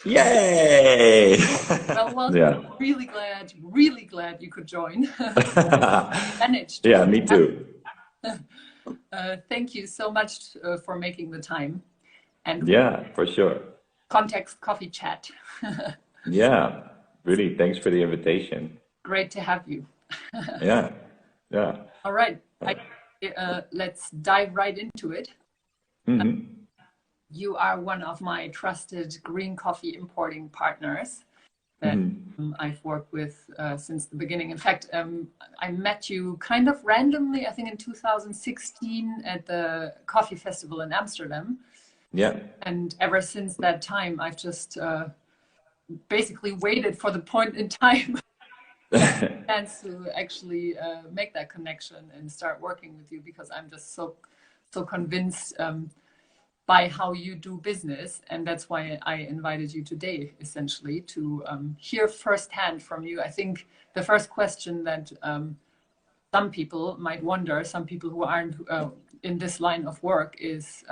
Yay! Well, welcome. Yeah. Really glad you could join. Managed to. Yeah, me too. Thank you so much for making the time and Yeah, for sure. Context Coffee Chat. Yeah, really, thanks for the invitation. Great to have you. Yeah, yeah. All right, let's dive right into it. Hmm. You are one of my trusted green coffee importing partners that Hmm. I've worked with since the beginning. In fact, I met you kind of randomly, I think in 2016 at the coffee festival in Amsterdam. Yeah. And ever since that time, I've just basically waited for the point in time chance to actually make that connection and start working with you because I'm just so convinced by how you do business, and that's why I invited you today, essentially, to hear firsthand from you. I think the first question that some people might wonder, some people who aren't in this line of work, is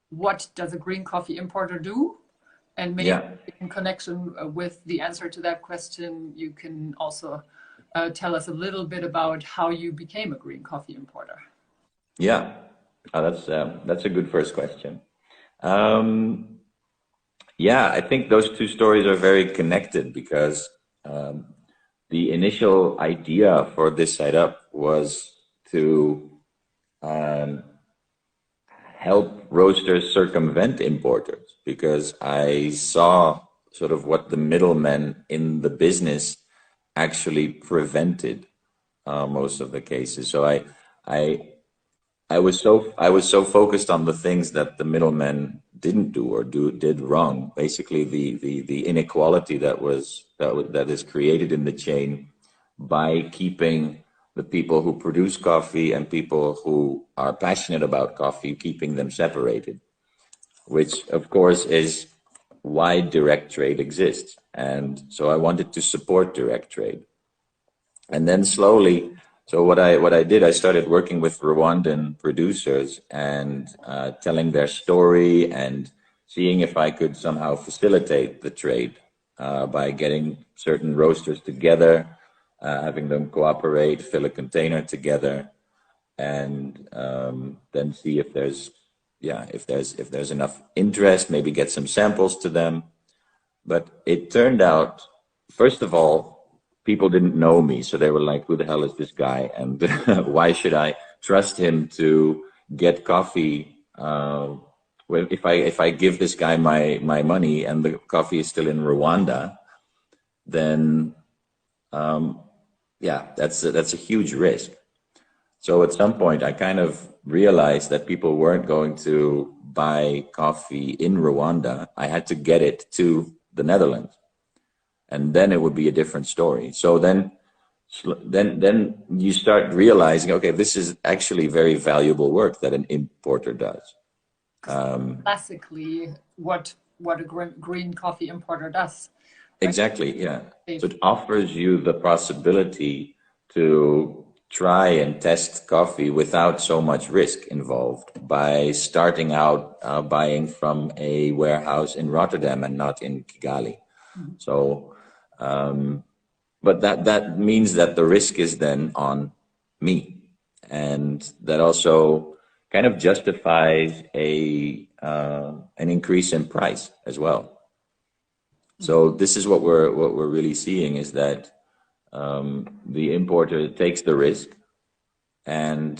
what does a green coffee importer do? And maybe Yeah. in connection with the answer to that question, you can also tell us a little bit about how you became a green coffee importer. Yeah. That's a good first question. Um, yeah, I think those two stories are very connected because um, the initial idea for this setup was to um, help roasters circumvent importers because I saw sort of what the middlemen in the business actually prevented most of the cases. So I I was so focused on the things that the middlemen didn't do or did wrong. Basically, the inequality that is created in the chain by keeping the people who produce coffee and people who are passionate about coffee, keeping them separated, which of course is why direct trade exists. And so I wanted to support direct trade. And then slowly, so what I did, I started working with Rwandan producers and telling their story and seeing if I could somehow facilitate the trade by getting certain roasters together, having them cooperate, fill a container together, and then see if there's yeah if there's enough interest, maybe get some samples to them. But it turned out, first of all, people didn't know me, so they were like, "Who the hell is this guy? And why should I trust him to get coffee? Well, if I give this guy my money and the coffee is still in Rwanda, then yeah, that's a huge risk." So at some point, I kind of realized that people weren't going to buy coffee in Rwanda. I had to get it to the Netherlands, and then it would be a different story. So then you start realizing, okay, this is actually very valuable work that an importer does. Classically, what a green coffee importer does, right? Exactly, yeah. So They've it offers you the possibility to try and test coffee without so much risk involved by starting out buying from a warehouse in Rotterdam and not in Kigali. So, but that means that the risk is then on me, and that also kind of justifies a an increase in price as well. So this is what we're really seeing is that the importer takes the risk, and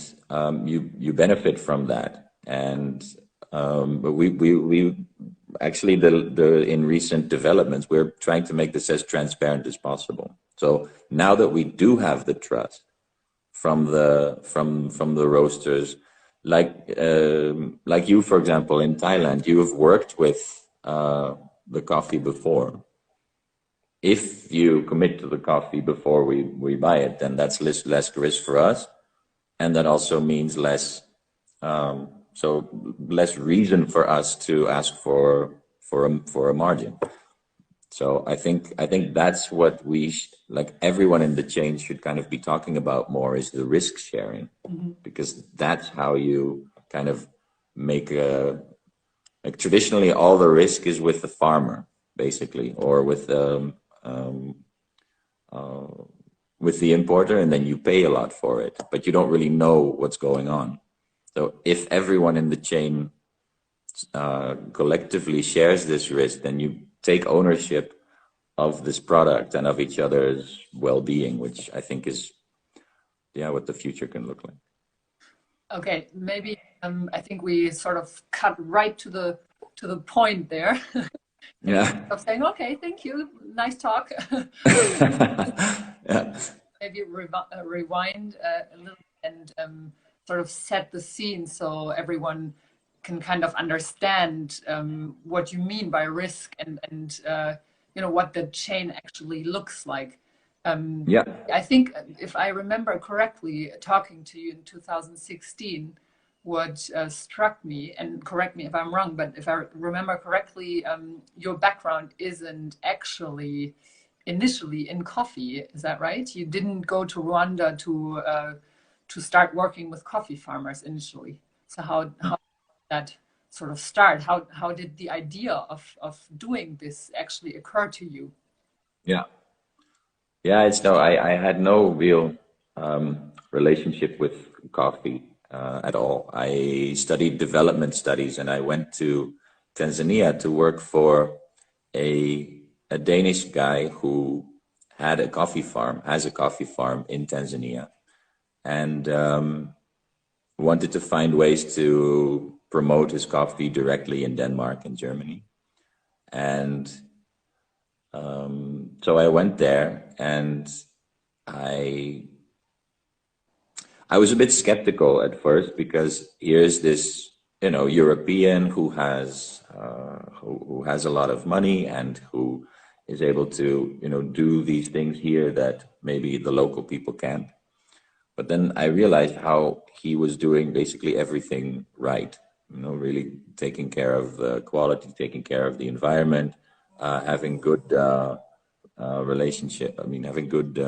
you benefit from that. And but we actually the in recent developments we're trying to make this as transparent as possible. So now that we do have the trust from the roasters, like you, for example, in Thailand, you have worked with the coffee before. If you commit to the coffee before we buy it, then that's less risk for us, and that also means less reason for us to ask for a margin. So I think that's what like everyone in the chain should kind of be talking about more is the risk sharing, because that's how you kind of make Like traditionally, all the risk is with the farmer, basically, or with the importer, and then you pay a lot for it, but you don't really know what's going on. So if everyone in the chain collectively shares this risk, then you take ownership of this product and of each other's well-being, which I think is, yeah, what the future can look like. Okay, maybe I think we sort of cut right to the point there. Yeah. Of saying, okay, thank you, nice talk. Yeah. Maybe rewind a little and sort of set the scene so everyone can kind of understand what you mean by risk and you know what the chain actually looks like. Yeah. I think if I remember correctly, talking to you in 2016, what struck me, and correct me if I'm wrong, but if I remember correctly, your background isn't actually initially in coffee. Is that right? You didn't go to Rwanda to start working with coffee farmers initially. So how did that sort of start? How did the idea of doing this actually occur to you? Yeah. Yeah, it's no, I had no real relationship with coffee at all. I studied development studies and I went to Tanzania to work for a Danish guy who had a coffee farm, has a coffee farm in Tanzania, and wanted to find ways to promote his coffee directly in Denmark and Germany. And so I went there and I I was a bit skeptical at first because here's this, European who has a lot of money and who is able to, do these things here that maybe the local people can't. But then I realized how he was doing basically everything right, really taking care of the quality, taking care of the environment, having good relationship. I mean, having good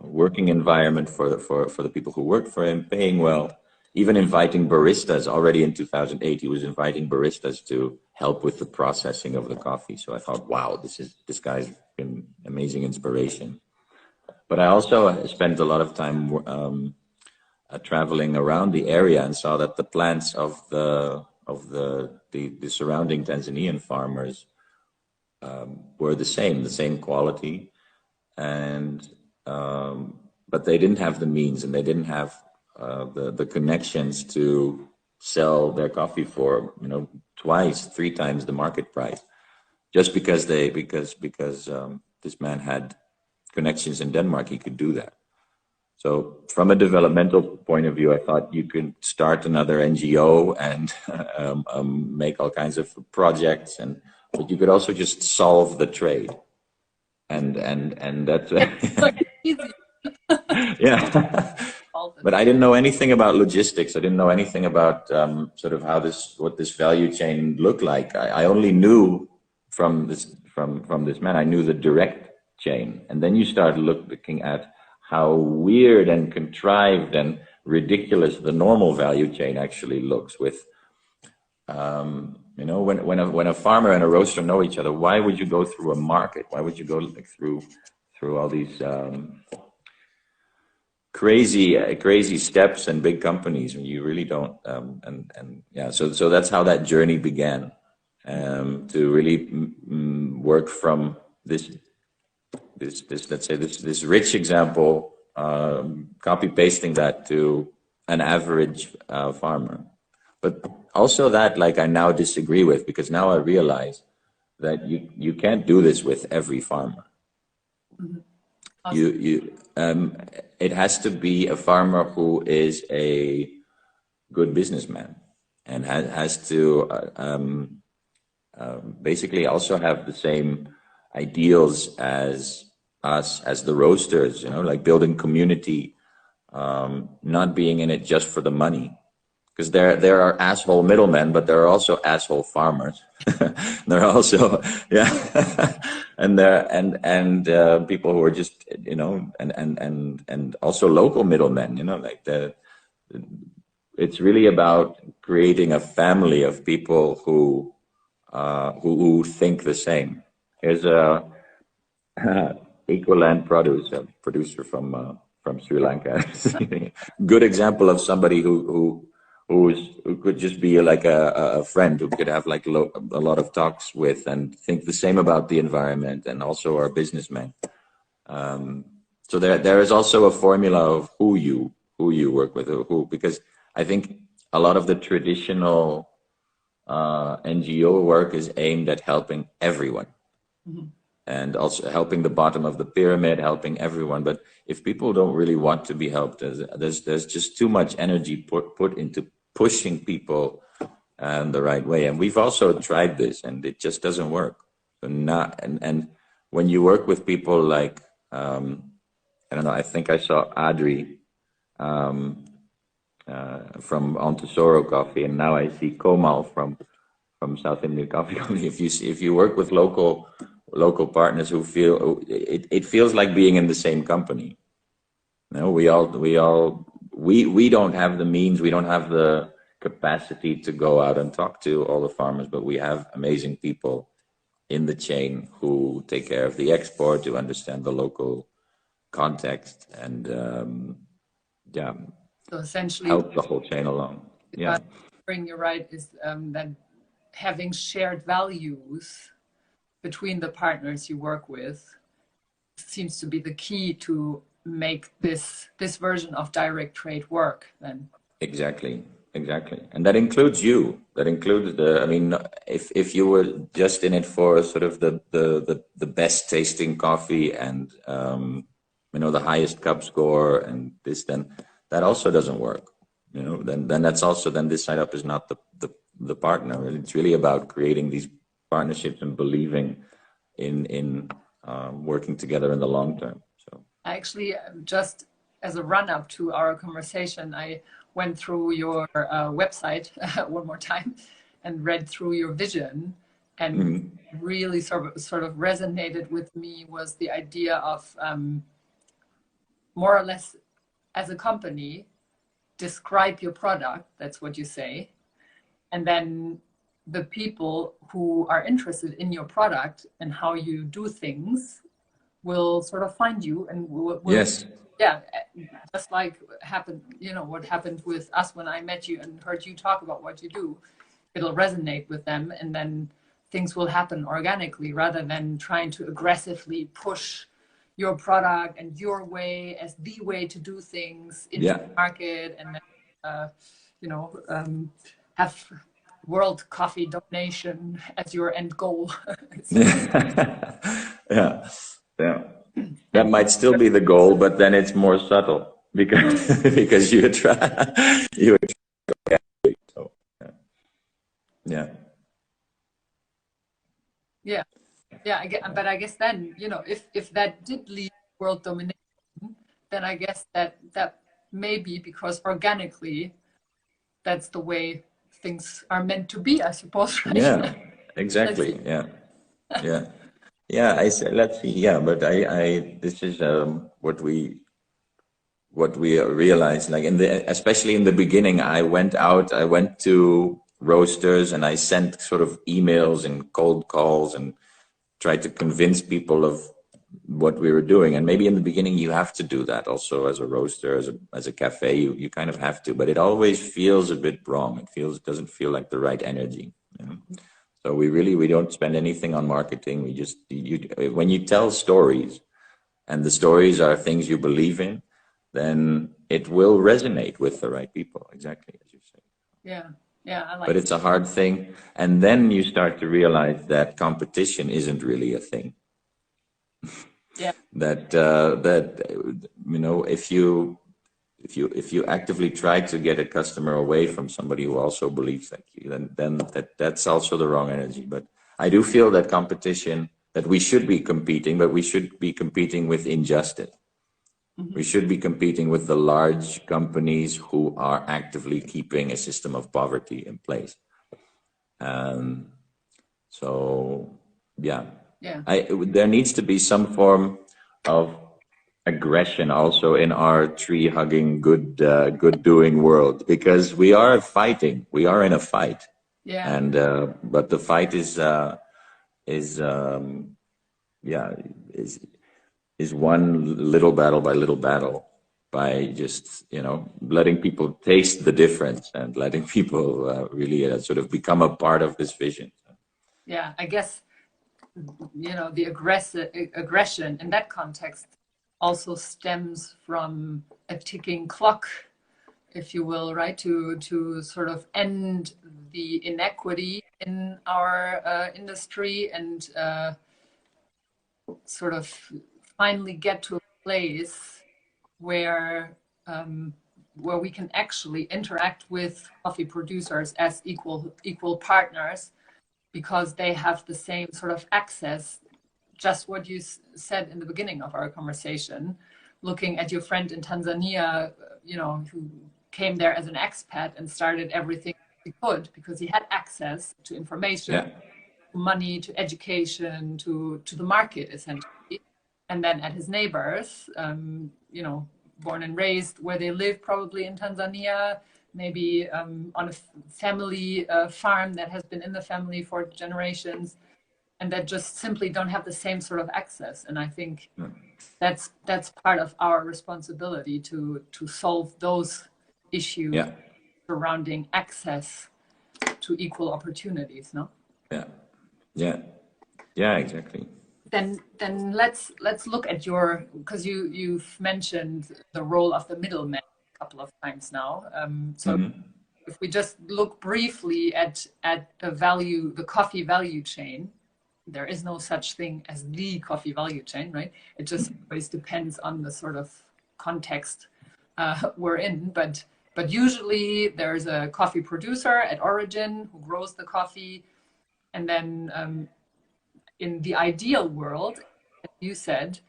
working environment for the people who work for him, paying well, even inviting baristas. Already in 2008, he was inviting baristas to help with the processing of the coffee. So I thought, wow, this guy's been amazing inspiration. But I also spent a lot of time traveling around the area and saw that the plants of the surrounding Tanzanian farmers were the same quality, and but they didn't have the means and they didn't have the connections to sell their coffee for twice, three times the market price, just because this man had connections in Denmark. He could do that. So from a developmental point of view, I thought you could start another NGO and make all kinds of projects, but you could also just solve the trade, and that's Easy. yeah. But I didn't know anything about logistics. I didn't know anything about sort of what this value chain looked like. I only knew from this man. I knew the direct chain, and then you start looking at how weird and contrived and ridiculous the normal value chain actually looks. With when a farmer and a roaster know each other, why would you go through a market? Why would you go through all these crazy steps and big companies when you really don't? And yeah, so that's how that journey began, to really work from this let's say this rich example, copy pasting that to an average farmer. But also that, like, I now disagree with, because now I realize that you can't do this with every farmer. Mm-hmm. Awesome. It has to be a farmer who is a good businessman and has to basically also have the same ideals as us, as the roasters, like building community, not being in it just for the money. Because there are asshole middlemen, but there are also asshole farmers. There are also and people who are just and also local middlemen. Like it's really about creating a family of people who think the same. Here's a Ecoland producer from Sri Lanka. Good example of somebody who could just be like a friend who could have like a lot of talks with and think the same about the environment, and also our businessmen. So there is also a formula of who you work with, or who, because I think a lot of the traditional NGO work is aimed at helping everyone. Mm-hmm. And also helping the bottom of the pyramid, helping everyone. But if people don't really want to be helped, there's just too much energy put into pushing people the right way. And we've also tried this, and it just doesn't work. And when you work with people like I don't know, I think I saw Adri from On Tesoro Coffee, and now I see Komal from South Indian Coffee Company. If you work with local partners who feel it feels like being in the same company. You know, we don't have the means, we don't have the capacity to go out and talk to all the farmers, but we have amazing people in the chain who take care of the export, to understand the local context, and yeah, so essentially help the whole chain along. Yeah, you're right, is that having shared values between the partners you work with seems to be the key to make this version of direct trade work then. Exactly. And that includes you. That includes I mean, if you were just in it for sort of the best tasting coffee and the highest cup score and this, then that also doesn't work. Then that's also, then this setup is not the partner. It's really about creating these partnerships and believing in working together in the long term. So actually, just as a run-up to our conversation, I went through your website one more time and read through your vision, and really sort of resonated with me was the idea of more or less, as a company, describe your product, that's what you say, and then the people who are interested in your product and how you do things will sort of find you and will yes. Yeah, just like happened, what happened with us when I met you and heard you talk about what you do. It'll resonate with them, and then things will happen organically rather than trying to aggressively push your product and your way as the way to do things into the market, and then, have world coffee donation as your end goal. Yeah. That might still be the goal, but then it's more subtle because you try. So, yeah. But I guess then, if that did lead to world domination, then I guess that may be because organically that's the way things are meant to be, I suppose. Right? Yeah, exactly. Yeah, I said, let's see. Yeah, but this is what we realized. Like especially in the beginning, I went to roasters, and I sent sort of emails and cold calls and tried to convince people of what we were doing. And maybe in the beginning you have to do that also as a roaster, as a cafe. You kind of have to, but it always feels a bit wrong. It doesn't feel like the right energy. So we don't spend anything on marketing. We just, when you tell stories, and the stories are things you believe in, then it will resonate with the right people. Exactly as you say. Yeah, I like. But it's a hard thing, and then you start to realize that competition isn't really a thing. Yeah. that if you actively try to get a customer away from somebody who also believes like you, then that's also the wrong energy. But I do feel that competition, that we should be competing, but we should be competing with injustice. Mm-hmm. We should be competing with the large companies who are actively keeping a system of poverty in place. So, yeah. There needs to be some form of aggression also in our tree hugging good doing world, because we are fighting, we are in a fight. Yeah. And but the fight is yeah is one little battle by little battle, by just, you know, letting people taste the difference and letting people really sort of become a part of this vision. Yeah, I guess, you know, the aggression in that context also stems from a ticking clock, if you will, right? To sort of end the inequity in our industry, and sort of finally get to a place where where we can actually interact with coffee producers as equal partners, because they have the same sort of access. Just what you said in the beginning of our conversation, looking at your friend in Tanzania, you know, who came there as an expat and started everything he could because he had access to information, Yeah. to money, to education, to the market, essentially. And then at his neighbors, you know, born and raised where they live, probably in Tanzania, maybe on a family farm that has been in the family for generations, and that just simply don't have the same sort of access. And I think that's part of our responsibility to solve those issues Yeah. surrounding access to equal opportunities. No. Yeah. Yeah. Yeah. Exactly. Then let's look at your, because you've mentioned the role of the middleman a couple of times now. So if we just look briefly at the coffee value chain, there is no such thing as the coffee value chain, right? It just always depends on the sort of context we're in. But usually there's a coffee producer at origin who grows the coffee, and then in the ideal world, as you said,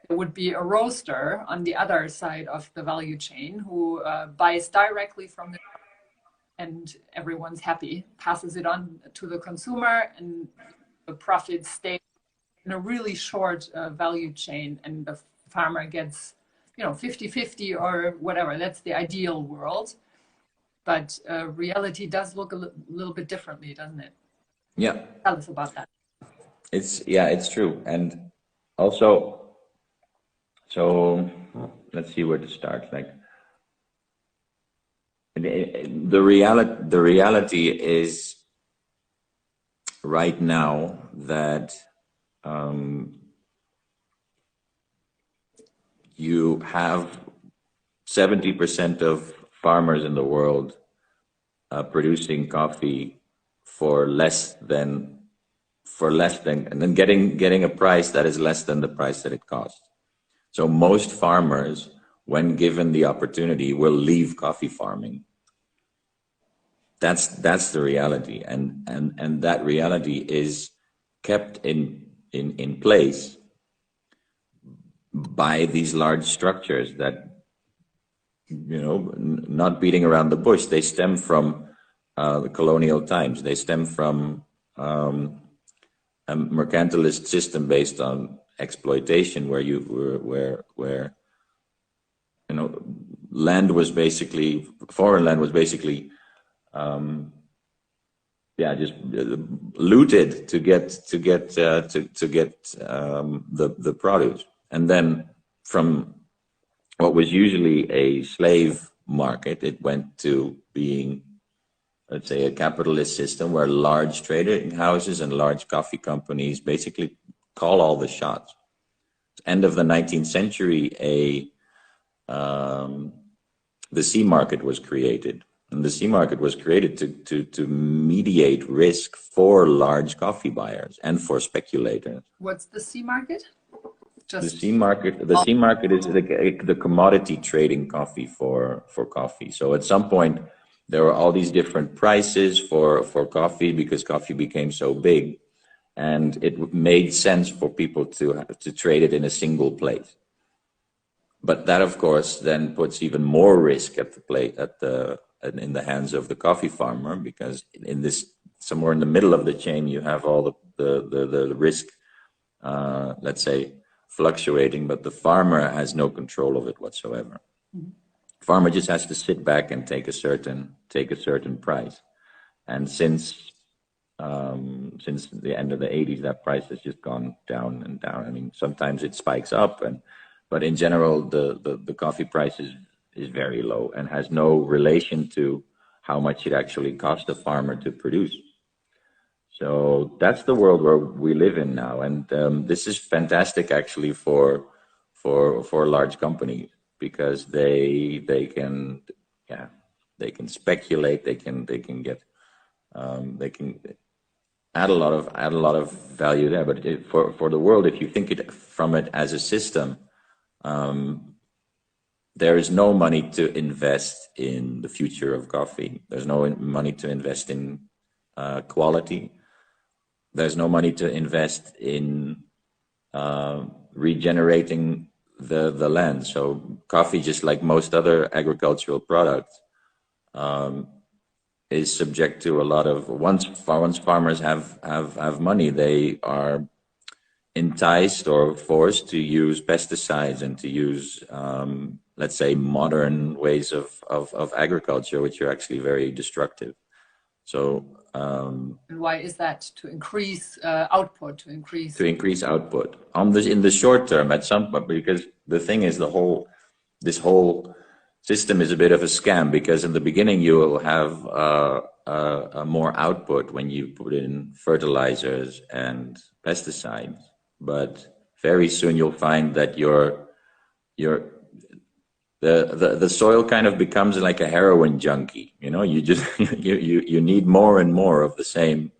there would be a roaster on the other side of the value chain who buys directly from the, and everyone's happy, passes it on to the consumer, and the profits stay in a really short value chain, and the farmer gets, you know, 50-50 or whatever. That's the ideal world. But reality does look a little bit differently, doesn't it? Yeah. Tell us about that. It's true. And also, so let's see where to start. Like, the reality is right now that you have 70% of farmers in the world producing coffee for less than and then getting a price that is less than the price that it costs. So most farmers, when given the opportunity, will leave coffee farming. That's the reality, and that reality is kept in place by these large structures that, you know, not beating around the bush. They stem from the colonial times. They stem from a mercantilist system based on exploitation, where you know, land was basically, foreign land was basically just looted to get the produce. And then from what was usually a slave market, it went to being, let's say, a capitalist system where large trading houses and large coffee companies basically call all the shots. End of the 19th century, the sea market was created. And the sea market was created to mediate risk for large coffee buyers and for speculators. What's the sea market? The sea market is the commodity trading coffee for coffee. So at some point, there were all these different prices for coffee because coffee became so big, and it made sense for people to trade it in a single place. But that, of course, then puts even more risk in the hands of the coffee farmer, because in this, somewhere in the middle of the chain, you have all the risk, let's say, fluctuating, but the farmer has no control of it whatsoever. Mhm. Farmer just has to sit back and take a certain price. And since the end of the 80s, that price has just gone down and down. I mean, sometimes it spikes up, but in general, the coffee price is very low and has no relation to how much it actually costs the farmer to produce. So that's the world where we live in now, and this is fantastic actually for large companies because they can, yeah, they can speculate, they can get they can add a lot of value there. But for the world, if you think it from it as a system, there is no money to invest in the future of coffee. There's no money to invest in quality. There's no money to invest in regenerating the land. So coffee, just like most other agricultural products, is subject to a lot of once farmers have money, they are enticed or forced to use pesticides and to use let's say modern ways of agriculture, which are actually very destructive. So And why is that? To increase output, to increase output on this in the short term at some point, because the thing is this whole system is a bit of a scam, because in the beginning you will have more output when you put in fertilizers and pesticides, but very soon you'll find that your the soil kind of becomes like a heroin junkie. You know, you just you need more and more of the same,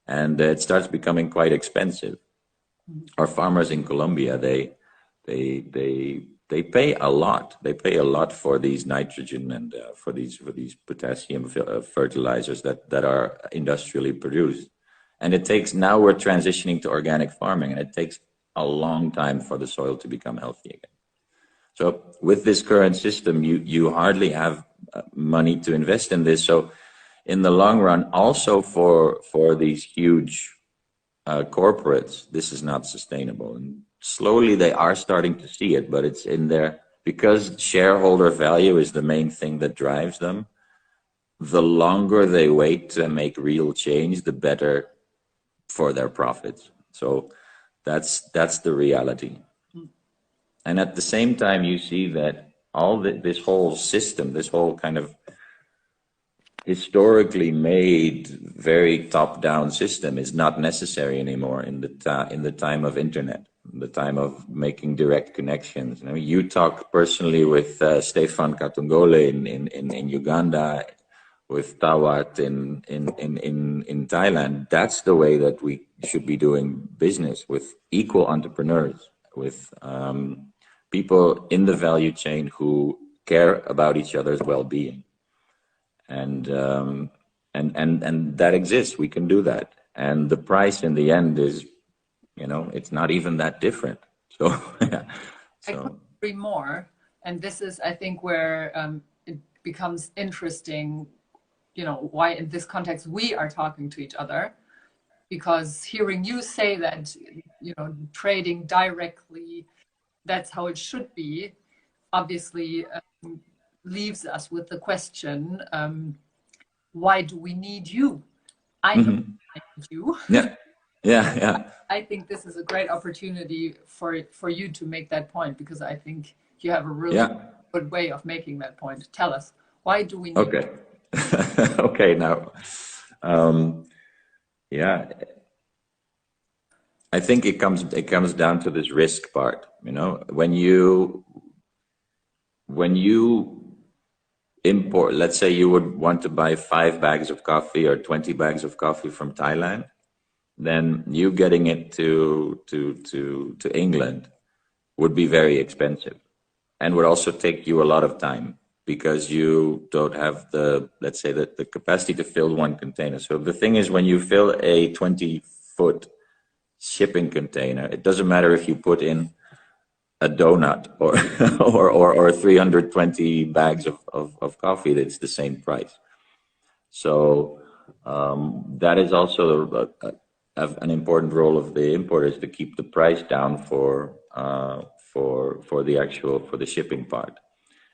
and it starts becoming quite expensive. Our farmers in Colombia, they pay a lot. They pay a lot for these nitrogen and for these potassium fertilizers that are industrially produced. And it takes, now we're transitioning to organic farming, and it takes a long time for the soil to become healthy again. So with this current system, you hardly have money to invest in this. So in the long run, also for these huge corporates, this is not sustainable. And slowly they are starting to see it, but it's in there because shareholder value is the main thing that drives them. The longer they wait to make real change, the better for their profits. So that's the reality. And at the same time, you see that this whole system, this whole kind of historically made very top-down system is not necessary anymore in the time of internet, in the time of making direct connections. I mean, you talk personally with Stefan Katungole in Uganda, with Tawat in Thailand. That's the way that we should be doing business, with equal entrepreneurs, with people in the value chain who care about each other's well-being. And that exists. We can do that. And the price in the end is, you know, it's not even that different. So, yeah. I couldn't agree more. And this is, I think, where it becomes interesting, you know, why in this context we are talking to each other. Because hearing you say that, you know, trading directly, that's how it should be, obviously leaves us with the question, why do we need you? I know I need you. Yeah, yeah. I think this is a great opportunity for you to make that point, because I think you have a really good way of making that point. Tell us, why do we need Okay. Okay, now, yeah, I think it comes down to this risk part. You know, when you import, let's say you would want to buy 5 bags of coffee or 20 bags of coffee from Thailand, then you getting it to England would be very expensive and would also take you a lot of time, because you don't have let's say the capacity to fill one container. So the thing is, when you fill a 20-foot shipping container, it doesn't matter if you put in a donut or or 320 bags of coffee, it's the same price. So that is also an important role of the importers, to keep the price down for the shipping part,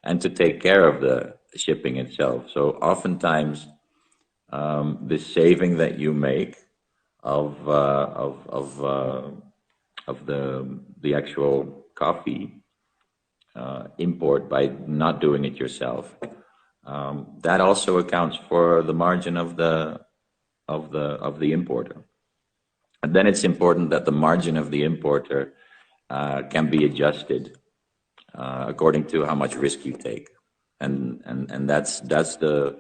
and to take care of the shipping itself. So oftentimes, the saving that you make of the actual coffee import by not doing it yourself, that also accounts for the margin of the importer. And then it's important that the margin of the importer can be adjusted according to how much risk you take, and that's the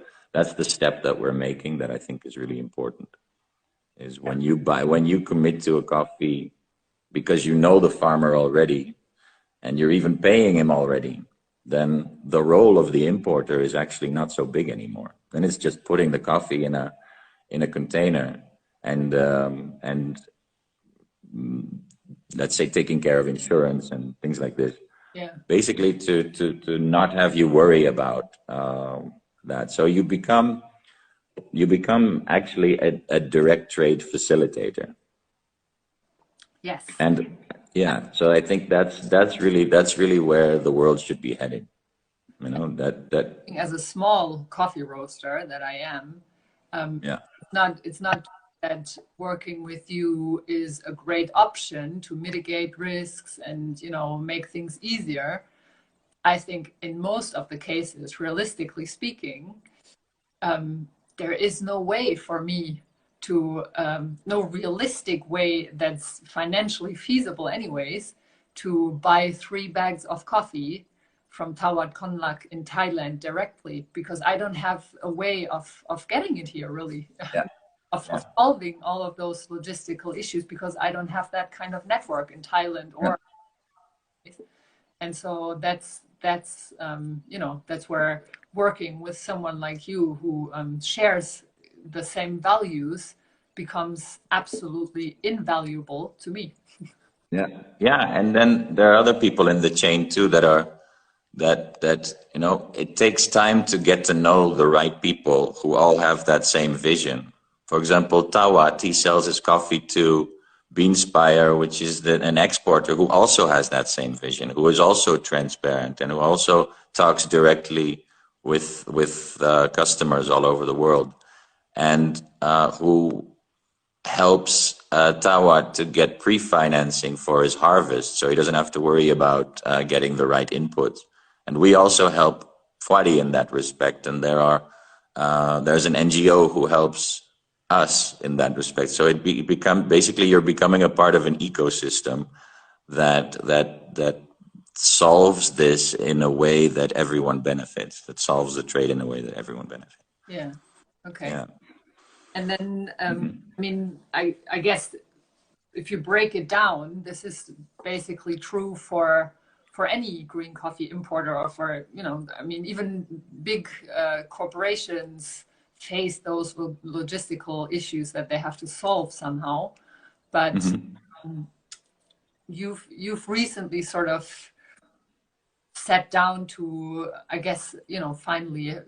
step that we're making that I think is really important. Is when you commit to a coffee because you know the farmer already and you're even paying him already, then the role of the importer is actually not so big anymore. Then it's just putting the coffee in a container and let's say taking care of insurance and things like this. Yeah. Basically to not have you worry about that. So you become actually a direct trade facilitator. Yes. And yeah, so I think that's really where the world should be heading. You know, that as a small coffee roaster that I am, yeah. It's not that working with you is a great option to mitigate risks and, you know, make things easier. I think in most of the cases, realistically speaking, there is no way for me to, no realistic way that's financially feasible anyways, to buy 3 bags of coffee from Tawat Konlak in Thailand directly, because I don't have a way of getting it here really. Yeah. Of solving all of those logistical issues, because I don't have that kind of network in Thailand or and so that's you know, that's where working with someone like you who shares the same values becomes absolutely invaluable to me. Yeah, and then there are other people in the chain too that you know, it takes time to get to know the right people who all have that same vision. For example, Tawat, he sells his coffee to Beanspire, which is an exporter who also has that same vision, who is also transparent and who also talks directly with customers all over the world, and who helps Tawat to get pre-financing for his harvest, so he doesn't have to worry about getting the right inputs. And we also help Fwadi in that respect, and there's an NGO who helps us in that respect. So basically you're becoming a part of an ecosystem that solves this in a way that everyone benefits, that solves the trade in a way that everyone benefits. Yeah. Okay. Yeah. And then, I mean, I guess if you break it down, this is basically true for any green coffee importer, or for, you know, I mean, even big corporations face those logistical issues that they have to solve somehow. But you've recently sort of sat down to, I guess, you know, finally,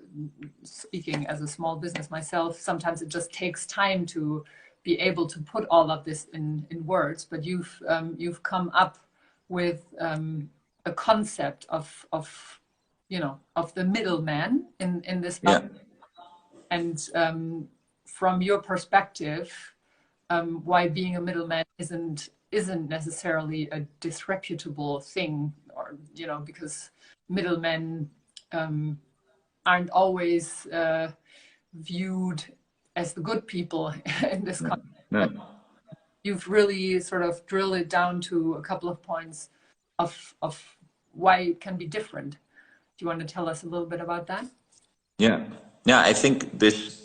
speaking as a small business myself, sometimes it just takes time to be able to put all of this in words. But you've come up with a concept of you know, of the middleman in this Yeah. And from your perspective, why being a middleman isn't necessarily a disreputable thing, or, you know, because middlemen aren't always viewed as the good people in this country. No. You've really sort of drilled it down to a couple of points of why it can be different. Do you want to tell us a little bit about that? Yeah. I think this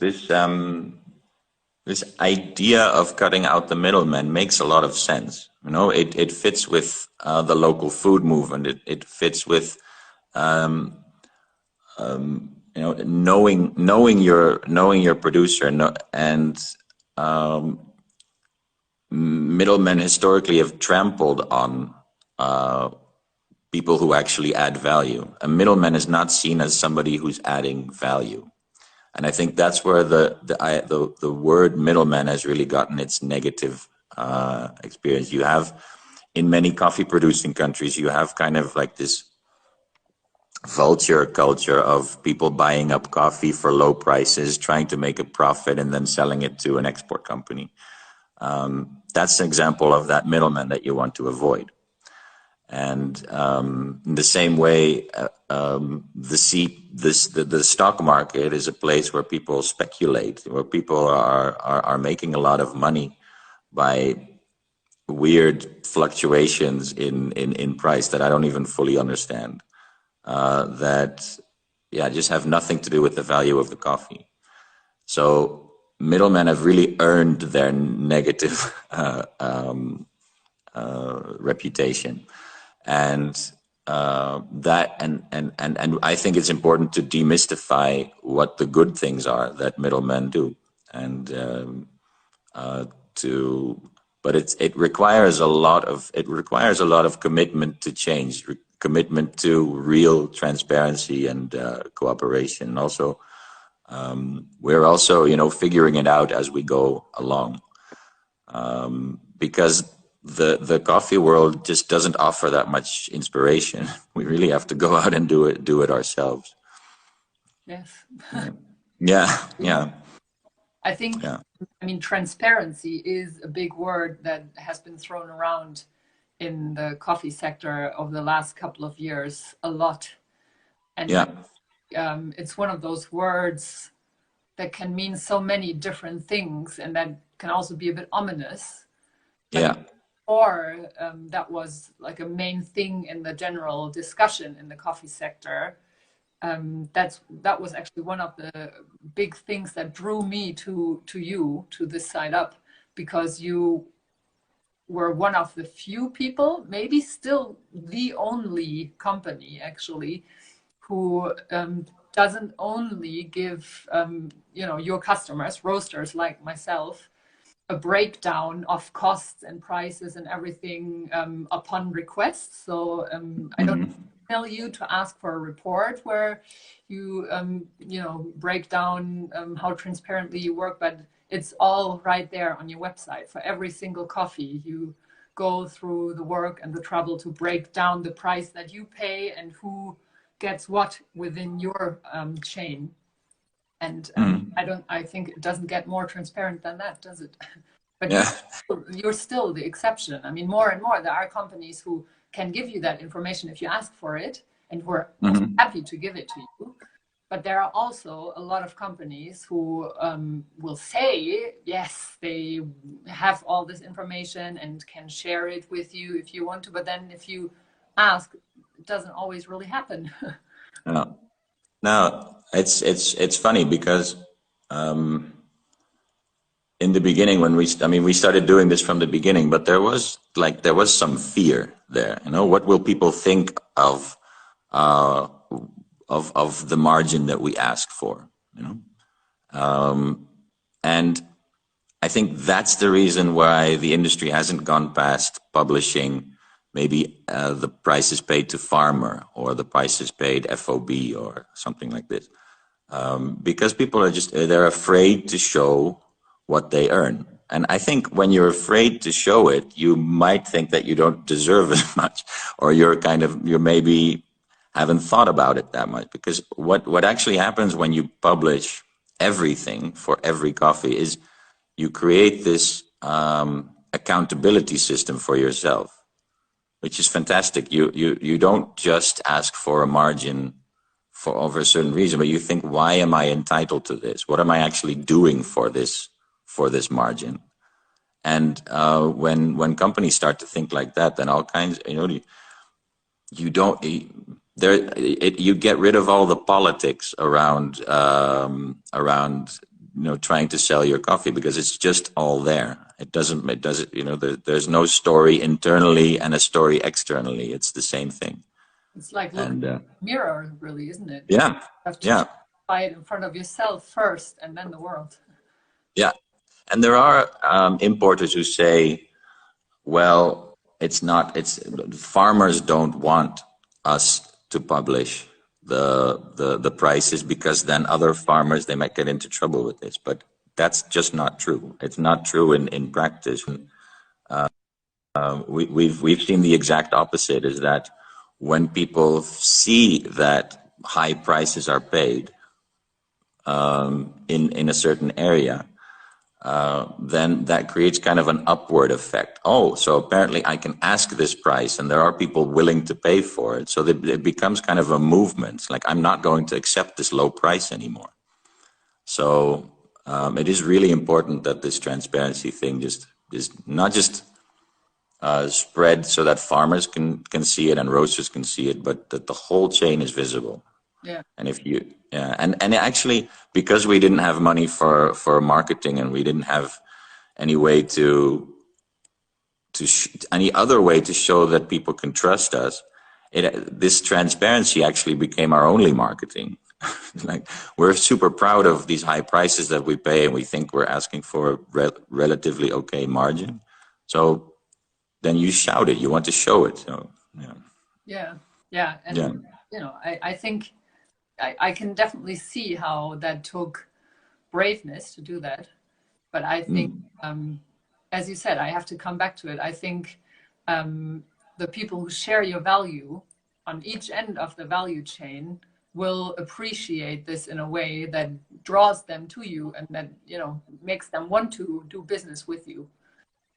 idea of cutting out the middleman makes a lot of sense. You know, it fits with the local food movement. It fits with you know, knowing your producer, and middlemen historically have trampled on people who actually add value. A middleman is not seen as somebody who's adding value. And I think that's where the word middleman has really gotten its negative experience. You have in many coffee producing countries, you have kind of like this vulture culture of people buying up coffee for low prices, trying to make a profit, and then selling it to an export company. That's an example of that middleman that you want to avoid. And in the same way, the stock market is a place where people speculate, where people are making a lot of money by weird fluctuations in price that I don't even fully understand. That just have nothing to do with the value of the coffee. So middlemen have really earned their negative reputation, and I think it's important to demystify what the good things are that middlemen do, and but it requires a lot of commitment to change, commitment to real transparency and cooperation. And also, we're also figuring it out as we go along, because the coffee world just doesn't offer that much inspiration. We really have to go out and do it ourselves. Yes. Yeah. I think, yeah. I mean, transparency is a big word that has been thrown around in the coffee sector over the last couple of years a lot. And it's one of those words that can mean so many different things, and that can also be a bit ominous. Or that was like a main thing in the general discussion in the coffee sector. That was actually one of the big things that drew me to this side up, because you were one of the few people, maybe still the only company actually, who doesn't only give your customers, roasters like myself, a breakdown of costs and prices and everything upon request. So I don't tell you to ask for a report where you break down how transparently you work, but it's all right there on your website. For every single coffee, you go through the work and the trouble to break down the price that you pay and who gets what within your chain. And I think it doesn't get more transparent than that, does it? But you're still the exception. I mean, more and more there are companies who can give you that information if you ask for it, and we're happy to give it to you. But there are also a lot of companies who will say, yes, they have all this information and can share it with you if you want to. But then if you ask, it doesn't always really happen. No, it's funny because in the beginning, when we started doing this from the beginning, but there was some fear there. What will people think of the margin that we ask for? And I think that's the reason why the industry hasn't gone past publishing maybe the prices paid to farmer, or the prices paid FOB, or something like this, because people they're afraid to show what they earn. And I think when you're afraid to show it, you might think that you don't deserve as much, or you maybe haven't thought about it that much. Because what actually happens when you publish everything for every coffee is you create this accountability system for yourself, which is fantastic. You don't just ask for a margin for over a certain reason, but you think, why am I entitled to this? What am I actually doing for this margin? And when companies start to think like that, then all kinds, you get rid of all the politics around trying to sell your coffee, because it's just all there. There's no story internally and a story externally. It's the same thing. It's like looking at a mirror, really, isn't it? Yeah. You have to buy it in front of yourself first, and then the world. Yeah. And there are importers who say, well, farmers don't want us to publish the prices, because then other farmers, they might get into trouble with this. But that's just not true. It's not true in practice. We've seen the exact opposite, is that when people see that high prices are paid in a certain area, then that creates kind of an upward effect. Oh, so apparently I can ask this price and there are people willing to pay for it. So that it becomes kind of a movement. It's like, I'm not going to accept this low price anymore. So it is really important that this transparency thing just is not just spread so that farmers can see it and roasters can see it, but that the whole chain is visible. Yeah. And if you, yeah, and actually, because we didn't have money for marketing and we didn't have any way to any other way to show that people can trust us, this transparency actually became our only marketing. Like, we're super proud of these high prices that we pay, and we think we're asking for a relatively okay margin. So then you shout it. You want to show it. So yeah, and yeah. you know, I think I can definitely see how that took braveness to do that, but I think, as you said, I have to come back to it. I think the people who share your value on each end of the value chain will appreciate this in a way that draws them to you, and that, you know, makes them want to do business with you,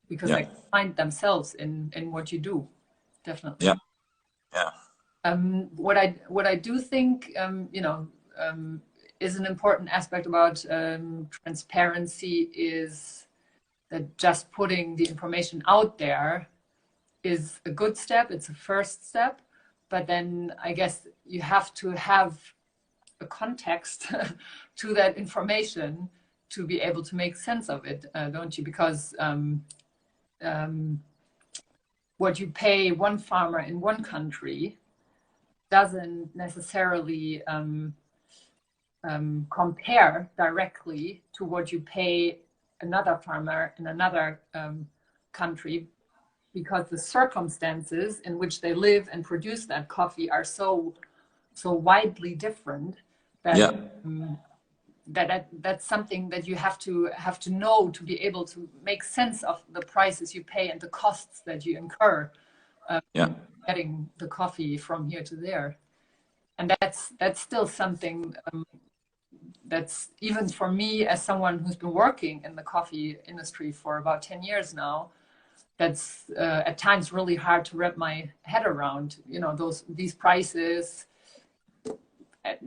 because they find themselves in what you do. Definitely. Yeah. Yeah. What I do think, you know, is an important aspect about transparency is that just putting the information out there is a good step. It's a first step, but then I guess you have to have a context to that information to be able to make sense of it, don't you? Because what you pay one farmer in one country doesn't necessarily compare directly to what you pay another farmer in another country, because the circumstances in which they live and produce that coffee are so widely different that that's something that you have to know to be able to make sense of the prices you pay and the costs that you incur getting the coffee from here to there. And that's still something that's, even for me as someone who's been working in the coffee industry for about 10 years now, that's at times really hard to wrap my head around, you know, these prices.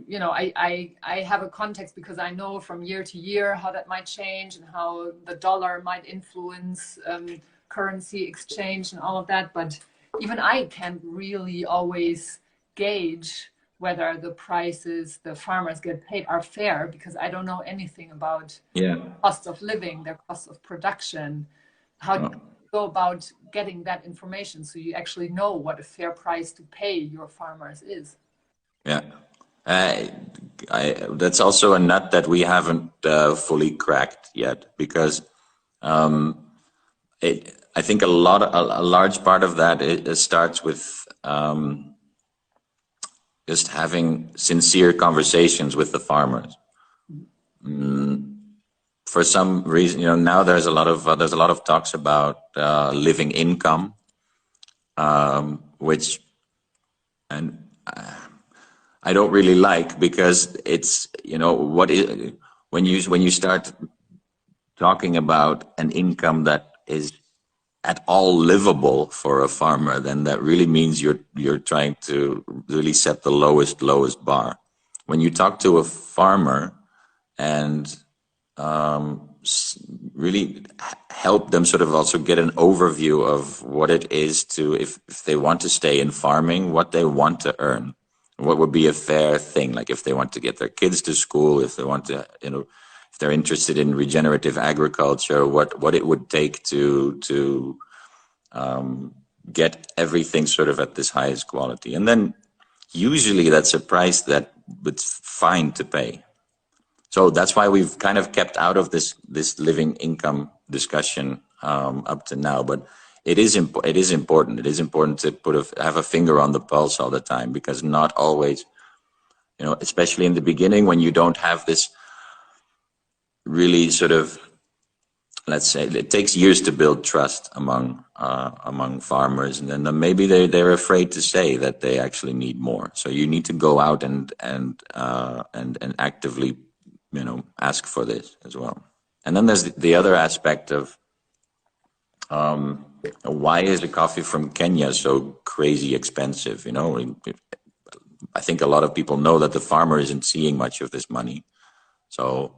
You know, I have a context because I know from year to year how that might change and how the dollar might influence currency exchange and all of that. But even I can't really always gauge whether the prices the farmers get paid are fair, because I don't know anything about cost of living, their cost of production. How do you go about getting that information so you actually know what a fair price to pay your farmers is? Yeah. That's also a nut that we haven't fully cracked yet, because I think a large part of that it starts with just having sincere conversations with the farmers. For some reason, you know, now there's a lot of talks about living income, which I don't really like, because it's, you know, when you start talking about an income that is at all livable for a farmer, then that really means you're trying to really set the lowest bar. When you talk to a farmer and really help them sort of also get an overview of what it is to, if they want to stay in farming, what they want to earn, what would be a fair thing, like if they want to get their kids to school, if they want to, you know, if they're interested in regenerative agriculture, what it would take to get everything sort of at this highest quality. And then usually that's a price that it's fine to pay. So that's why we've kind of kept out of this living income discussion up to now. But it is important. It is important to have a finger on the pulse all the time, because not always, you know, especially in the beginning when you don't have this really sort of, let's say, it takes years to build trust among among farmers, and then maybe they're afraid to say that they actually need more. So you need to go out and actively, ask for this as well. And then there's the other aspect of why is the coffee from Kenya so crazy expensive? I think a lot of people know that the farmer isn't seeing much of this money. So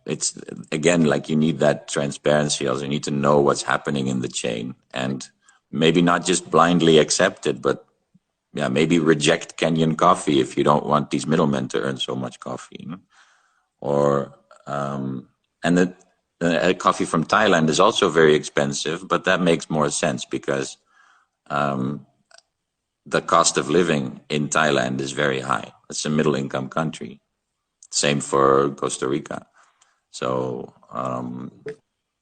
it's, again, like, you need that transparency. Also, you need to know what's happening in the chain, and maybe not just blindly accept it, but maybe reject Kenyan coffee if you don't want these middlemen to earn so much coffee. Or and the coffee from Thailand is also very expensive, but that makes more sense because the cost of living in Thailand is very high. It's a middle income country. Same for Costa Rica. So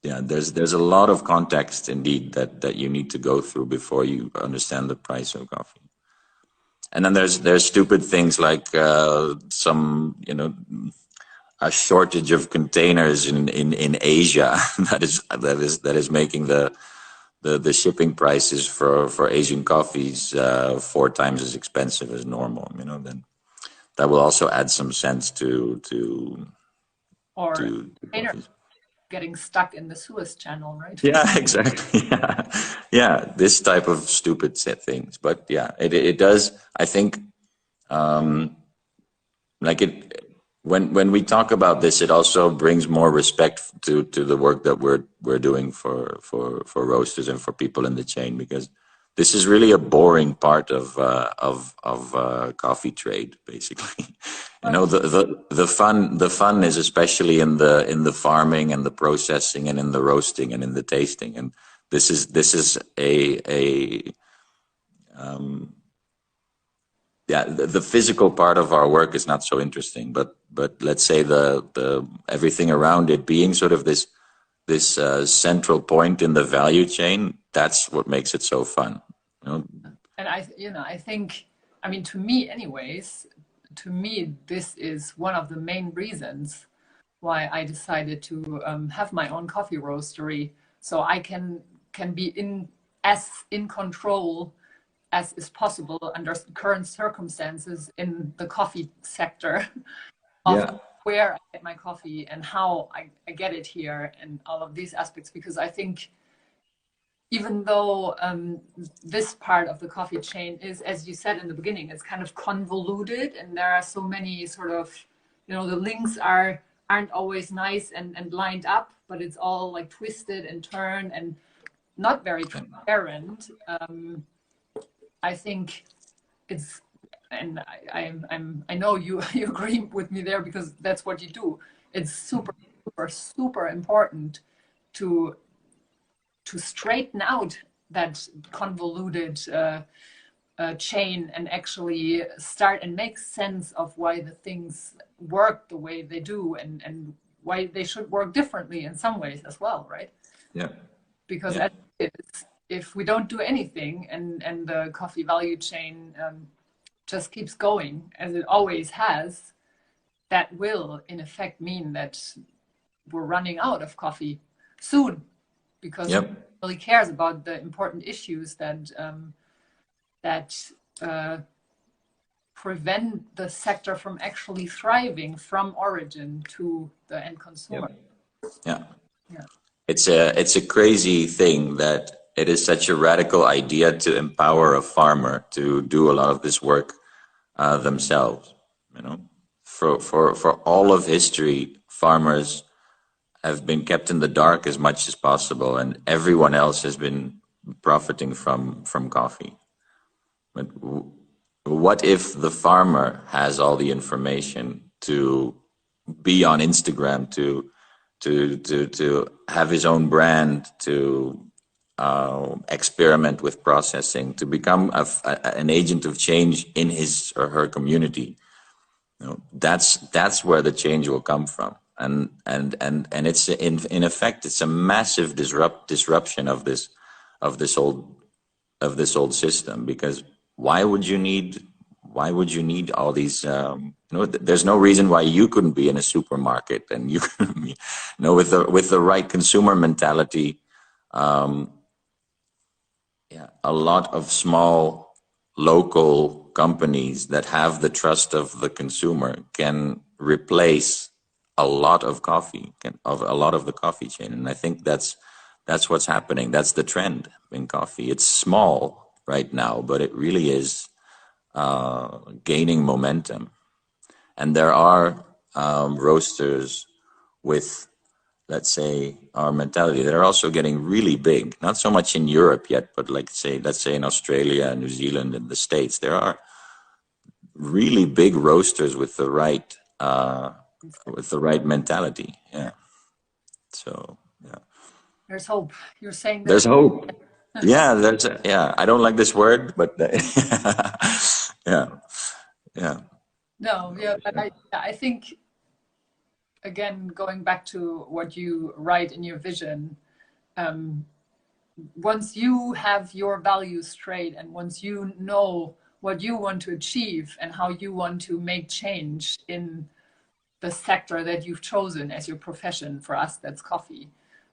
there's a lot of context indeed that you need to go through before you understand the price of coffee. And then there's stupid things like a shortage of containers in Asia that is making the shipping prices for Asian coffees 4 times as expensive as normal. Then that will also add some sense to container getting stuck in the Suez Channel, right? Yeah, exactly. Yeah, this type of stupid things. But yeah, it does. I think like it. When we talk about this, it also brings more respect to the work that we're doing for roasters and for people in the chain, because this is really a boring part of coffee trade, basically. The fun is especially in the farming and the processing and in the roasting and in the tasting, and this is the physical part of our work is not so interesting, but let's say the everything around it being sort of this central point in the value chain, that's what makes it so fun. And I think, to me anyways, this is one of the main reasons why I decided to have my own coffee roastery, so I can be in control as is possible under current circumstances in the coffee sector of where I get my coffee and how I get it here and all of these aspects, because I think even though this part of the coffee chain is, as you said in the beginning, it's kind of convoluted and there are so many sort of, the links aren't always nice and lined up, but it's all like twisted and turned and not very transparent. I think it's, and I know you agree with me there because that's what you do. It's super, super, super important to straighten out that convoluted chain and actually start and make sense of why the things work the way they do and why they should work differently in some ways as well, right? Yeah. Because as it is, if we don't do anything and the coffee value chain just keeps going as it always has, that will in effect mean that we're running out of coffee soon, because nobody really cares about the important issues that prevent the sector from actually thriving from origin to the end consumer. Yeah. It's a crazy thing that it is such a radical idea to empower a farmer to do a lot of this work themselves. For all of history, farmers have been kept in the dark as much as possible, and everyone else has been profiting from coffee. But what if the farmer has all the information to be on Instagram, to have his own brand, to experiment with processing, to become an agent of change in his or her community? That's where the change will come from. And it's in effect, it's a massive disruption of this old system, because why would you need all these there's no reason why you couldn't be in a supermarket and you with the right consumer mentality, a lot of small local companies that have the trust of the consumer can replace a lot of coffee, of a lot of the coffee chain. And I think that's what's happening. That's the trend in coffee. It's small right now, but it really is gaining momentum. And there are roasters with, let's say, our mentality. They're also getting really big. Not so much in Europe yet, but let's say in Australia, New Zealand, and the States, there are really big roasters with the right mentality. Yeah. So yeah, There's hope. You're saying there's there's hope. Yeah, yeah. I don't like this word, but yeah, yeah, no, yeah, but I think again, going back to what you write in your vision, um, once you have your values straight and once you know what you want to achieve and how you want to make change in the sector that you've chosen as your profession, for us that's coffee,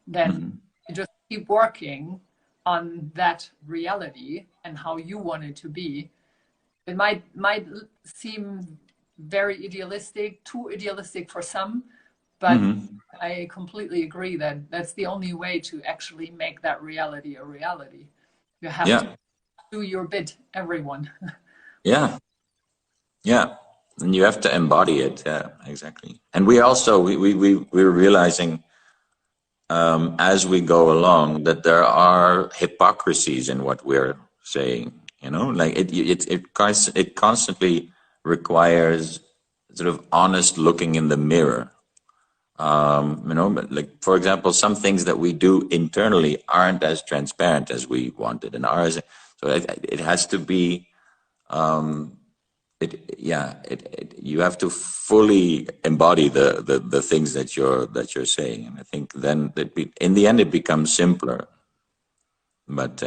then you just keep working on that reality and how you want it to be. It might seem very idealistic, too idealistic for some, but I completely agree that that's the only way to actually make that reality a reality. You have yeah, to do your bit, everyone. yeah, yeah. And you have to embody it. Yeah, exactly. And we also we're realizing as we go along that there are hypocrisies in what we're saying. You know, like it constantly requires sort of honest looking in the mirror. You know, but like for example, some things that we do internally aren't as transparent as we wanted, and ours. So it has to be. You have to fully embody the things that you're saying, and I think then in the end it becomes simpler. But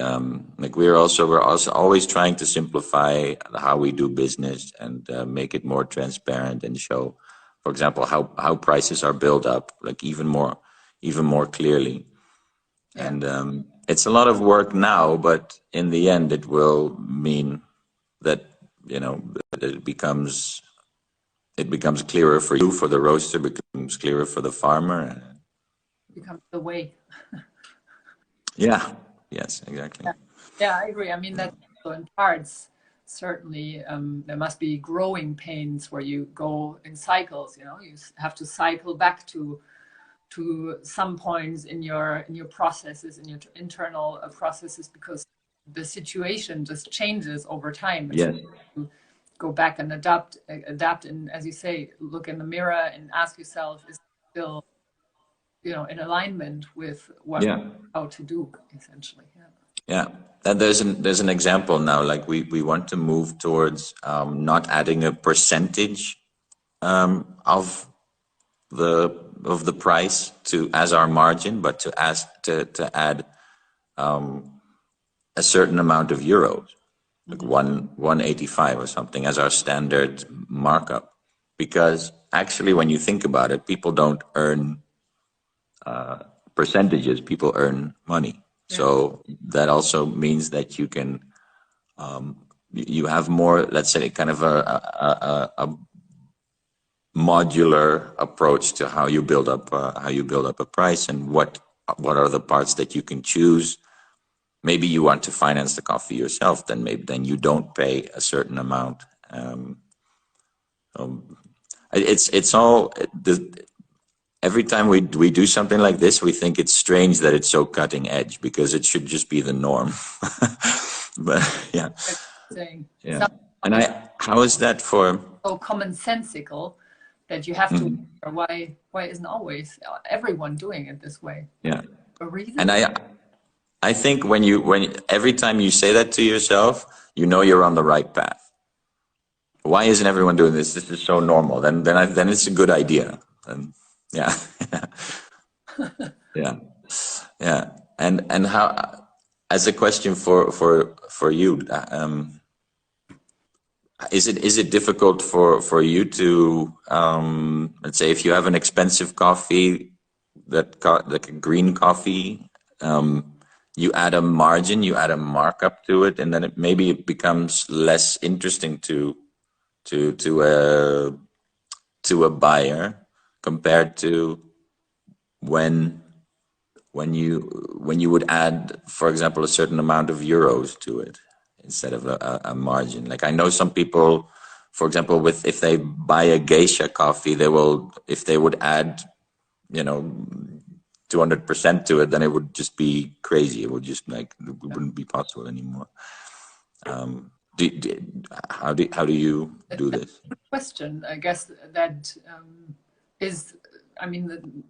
like we're also always trying to simplify how we do business and make it more transparent and show, for example, how prices are built up, like even more clearly. Yeah. And it's a lot of work now, but in the end, it will mean that that it becomes clearer for you, for the roaster, becomes clearer for the farmer. Becomes the way. Yeah. Yes. Exactly. Yeah. Yeah, I agree. I mean, that's also in parts. Certainly, there must be growing pains where you go in cycles. You know, you have to cycle back to some points in your processes, in your internal processes, because the situation just changes over time. And so Yes. you go back and adapt, and as you say, look in the mirror and ask yourself, is it still in alignment with what Yeah. how to do essentially. Yeah. Yeah. And there's an example now. Like we want to move towards not adding a percentage of the price to as our margin, but to add a certain amount of euros, like 185 or something, as our standard markup. Because actually, when you think about it, people don't earn percentages; people earn money. Yeah. So that also means that you have more, let's say, kind of a modular approach to how you build up a price, and what are the parts that you can choose. Maybe you want to finance the coffee yourself, then you don't pay a certain amount. It's all every time we do something like this, we think it's strange that it's so cutting edge, because it should just be the norm. But yeah, Saying yeah. And how is that for? so commonsensical that you have to wonder why isn't always everyone doing it this way? Yeah. A reason? And I think when every time you say that to yourself, you're on the right path. Why isn't everyone doing this? This is so normal. Then it's a good idea. And yeah, yeah, yeah. And how, as a question for you, is it difficult for you to let's say if you have an expensive coffee like a green coffee, you add a margin, you add a markup to it, and then maybe it becomes less interesting to a buyer compared to when you would add, for example, a certain amount of euros to it instead of a margin. Like I know some people, for example, if they buy a geisha coffee, if they would add, 200% to it, then it would just be crazy. It would just it wouldn't be possible anymore. Um, how do you do That's this? a good question. I guess that is, I mean,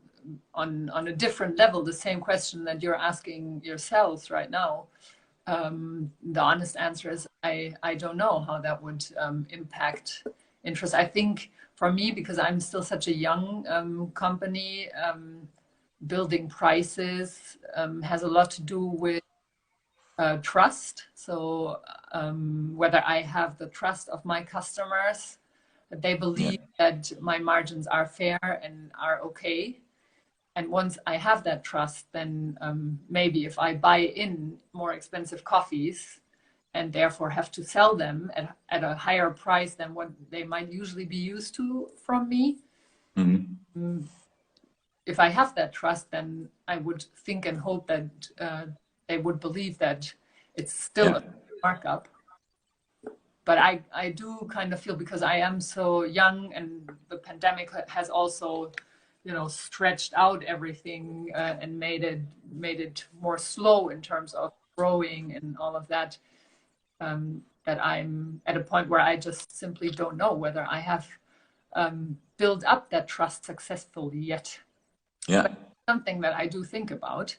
on a different level, the same question that you're asking yourselves right now. The honest answer is I don't know how that would impact interest. I think for me, because I'm still such a young company, building prices has a lot to do with trust. So whether I have the trust of my customers, that they believe that my margins are fair and are okay. And once I have that trust, then maybe if I buy in more expensive coffees and therefore have to sell them at a higher price than what they might usually be used to from me, if I have that trust, then I would think and hope that they would believe that it's still a markup. But I do kind of feel, because I am so young and the pandemic has also, stretched out everything and made it more slow in terms of growing and all of that, that I'm at a point where I just simply don't know whether I have built up that trust successfully yet. Yeah. But something that I do think about.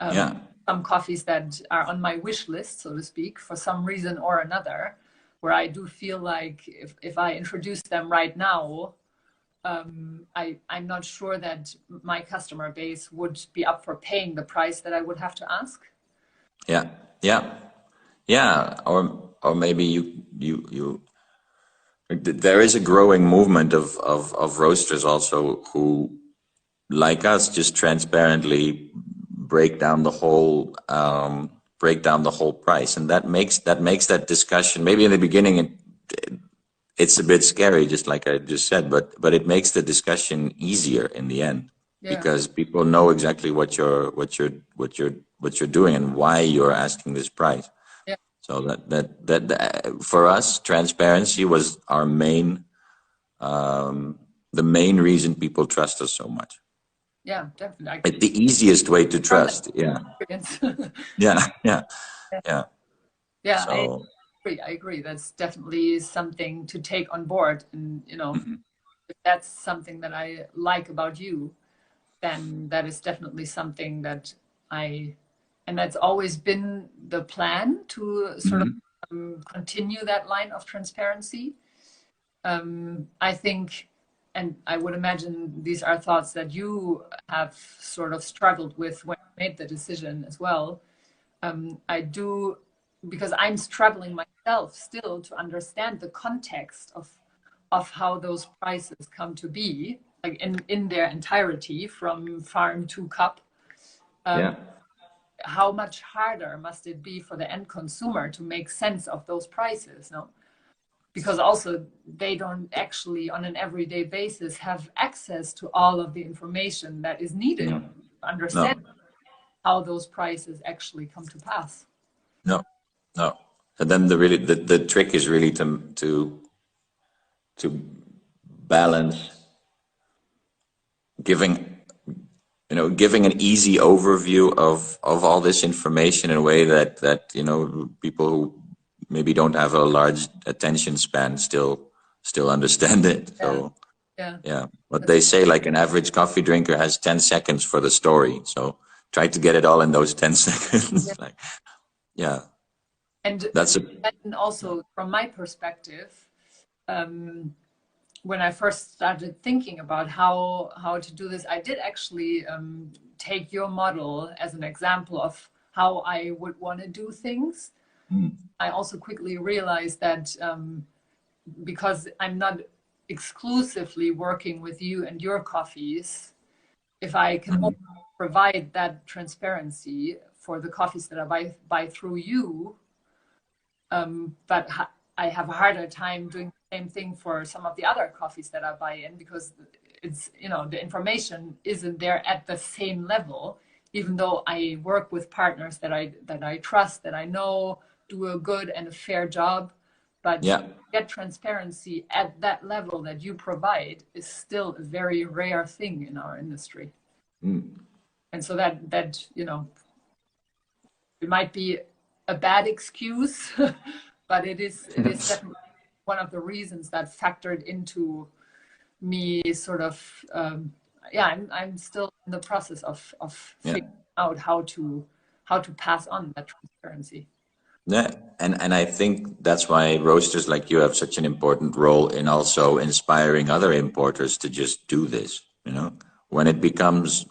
Yeah. Some coffees that are on my wish list, so to speak, for some reason or another, where I do feel like if I introduce them right now, I'm not sure that my customer base would be up for paying the price that I would have to ask. Yeah. Yeah. Yeah. Or maybe you there is a growing movement of roasters also who, like us, just transparently break down the whole price, and that makes that discussion, maybe in the beginning it's a bit scary, just like I just said, but it makes the discussion easier in the end, because people know exactly what you're doing and why you're asking this price. Yeah. So that for us, transparency was our main the main reason people trust us so much. Yeah, definitely. It's the easiest way to trust. Yeah. Yeah. Yeah. Yeah. Yeah, So. I agree. That's definitely something to take on board. And, if that's something that I like about you, then that is definitely something that and that's always been the plan, to sort of continue that line of transparency. I think, and I would imagine these are thoughts that you have sort of struggled with when you made the decision as well. I do, because I'm struggling myself still to understand the context of how those prices come to be, like in their entirety, from farm to cup. Yeah. How much harder must it be for the end consumer to make sense of those prices? No, because also they don't actually on an everyday basis have access to all of the information that is needed to understand how those prices actually come to pass. No. No. And then the trick is really to balance giving giving an easy overview of all this information in a way that people who maybe don't have a large attention span still understand it. So yeah, what they say, like an average coffee drinker has 10 seconds for the story, so try to get it all in those 10 seconds. Like, yeah. And also from my perspective, when I first started thinking about how to do this, I did actually take your model as an example of how I would want to do things. I also quickly realized that because I'm not exclusively working with you and your coffees, if I can provide that transparency for the coffees that I buy through you, but I have a harder time doing the same thing for some of the other coffees that I buy in, because it's, you know, the information isn't there at the same level, even though I work with partners that I trust, that I know do a good and a fair job. But Yeah. to get transparency at that level that you provide is still a very rare thing in our industry. And so that, you know, it might be a bad excuse, but it is definitely one of the reasons that factored into me sort of, I'm still in the process of figuring out how to pass on that transparency. Yeah, and I think that's why roasters like you have such an important role in also inspiring other importers to just do this. You know, when it becomes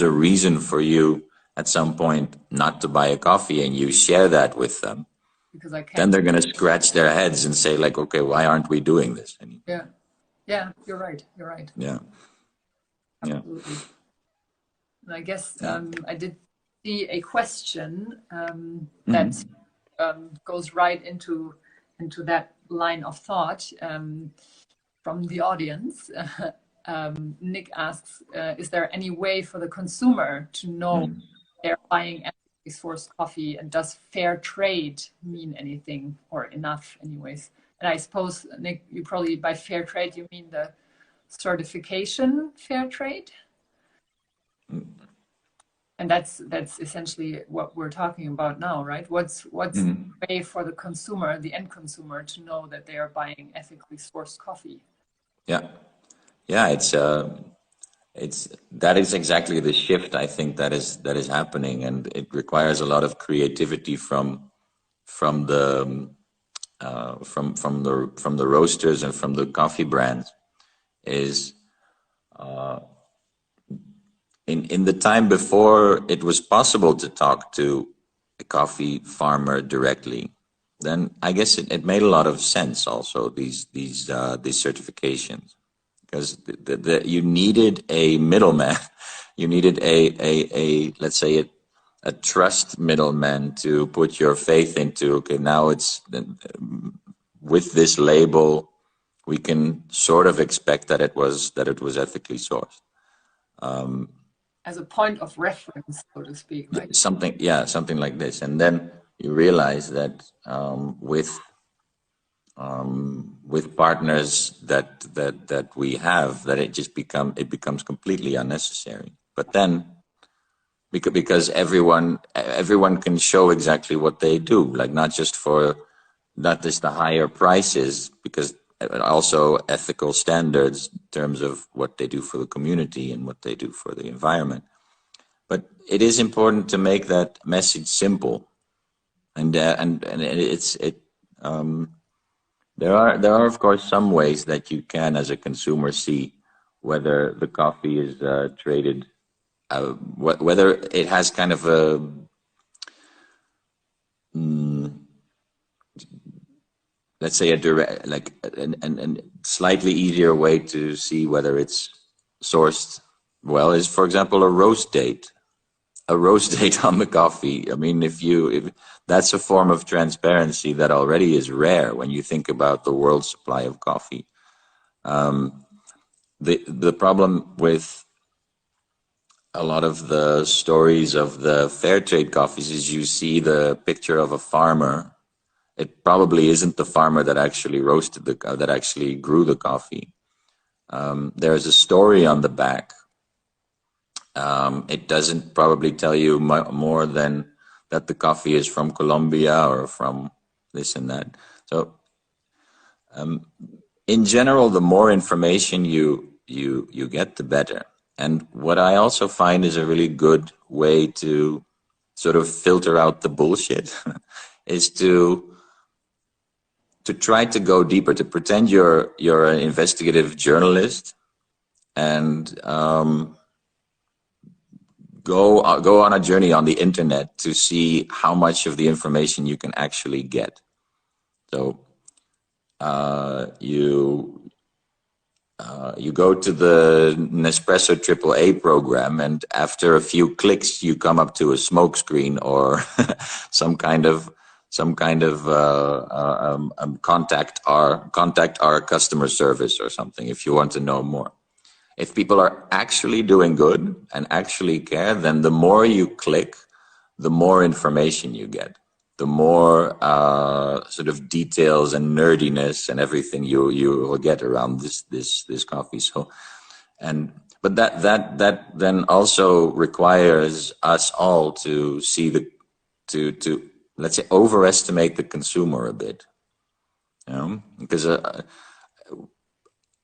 a reason for you at some point not to buy a coffee, and you share that with them, because I can't. Then they're going to scratch their heads and say, like, okay, why aren't we doing this? Yeah, you're right. Yeah. Absolutely. And I guess I did see a question that goes right into that line of thought from the audience. Nick asks, is there any way for the consumer to know they're buying ethically sourced coffee, and does fair trade mean anything, or enough anyways? And I suppose, Nick, you probably, by fair trade, you mean the certification fair trade? And that's essentially what we're talking about now, right? What's the way for the consumer, the end consumer, to know that they are buying ethically sourced coffee? Yeah, it's that is exactly the shift, I think, that is happening, and it requires a lot of creativity from the roasters and from the coffee brands. Is in the time before it was possible to talk to a coffee farmer directly, then I guess it made a lot of sense also, these certifications, because you needed a middleman. You needed a let's say a trust middleman to put your faith into. Okay, now it's with this label, we can sort of expect that it was ethically sourced. As a point of reference, so to speak, right? Something like this, and then you realize that with partners that we have, that it becomes completely unnecessary. But then, because everyone can show exactly what they do, like not just the higher prices, because also ethical standards in terms of what they do for the community and what they do for the environment. But it is important to make that message simple, and there are of course some ways that you can, as a consumer, see whether the coffee is traded, whether it has kind of a let's say a direct, like a slightly easier way to see whether it's sourced well is, for example, a roast date on the coffee. I mean, if that's a form of transparency that already is rare when you think about the world supply of coffee. The problem with a lot of the stories of the fair trade coffees is you see the picture of a farmer. It probably isn't the farmer that actually that actually grew the coffee. There's a story on the back. It doesn't probably tell you more than that the coffee is from Colombia or from this and that. So, in general, the more information you get, the better. And what I also find is a really good way to sort of filter out the bullshit is to try to go deeper, to pretend you're an investigative journalist, and go on a journey on the internet to see how much of the information you can actually get. So you go to the Nespresso AAA program, and after a few clicks, you come up to a smoke screen or some kind of contact our customer service or something if you want to know more. If people are actually doing good and actually care, then the more you click, the more information you get, the more sort of details and nerdiness and everything you will get around this coffee. So, but that then also requires us all to see to let's say overestimate the consumer a bit, you know, because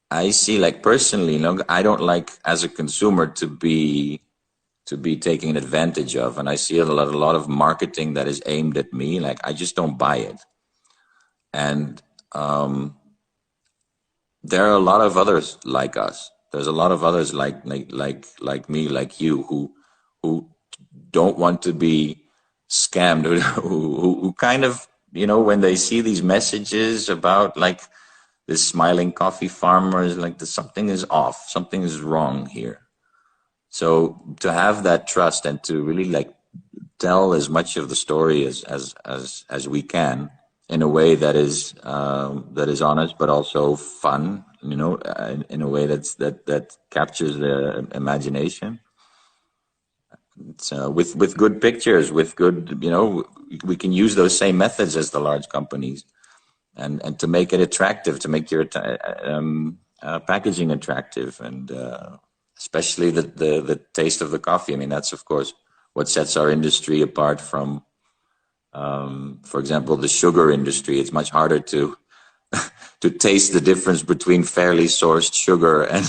I see, like, personally, you know, I don't like as a consumer to be taken advantage of, and I see a lot of marketing that is aimed at me. Like, I just don't buy it, and there are a lot of others like us. There's a lot of others like me, like you, who don't want to be scammed, who kind of, you know, when they see these messages about, like, this smiling coffee farmer, is like, something is off, something is wrong here. So to have that trust and to really, like, tell as much of the story as we can in a way that is honest but also fun, you know, in a way that captures the imagination. So with good pictures, with good, you know, we can use those same methods as the large companies, and to make it attractive, to make your packaging attractive, and especially the taste of the coffee. I mean, that's of course what sets our industry apart from, for example, the sugar industry. It's much harder to to taste the difference between fairly sourced sugar and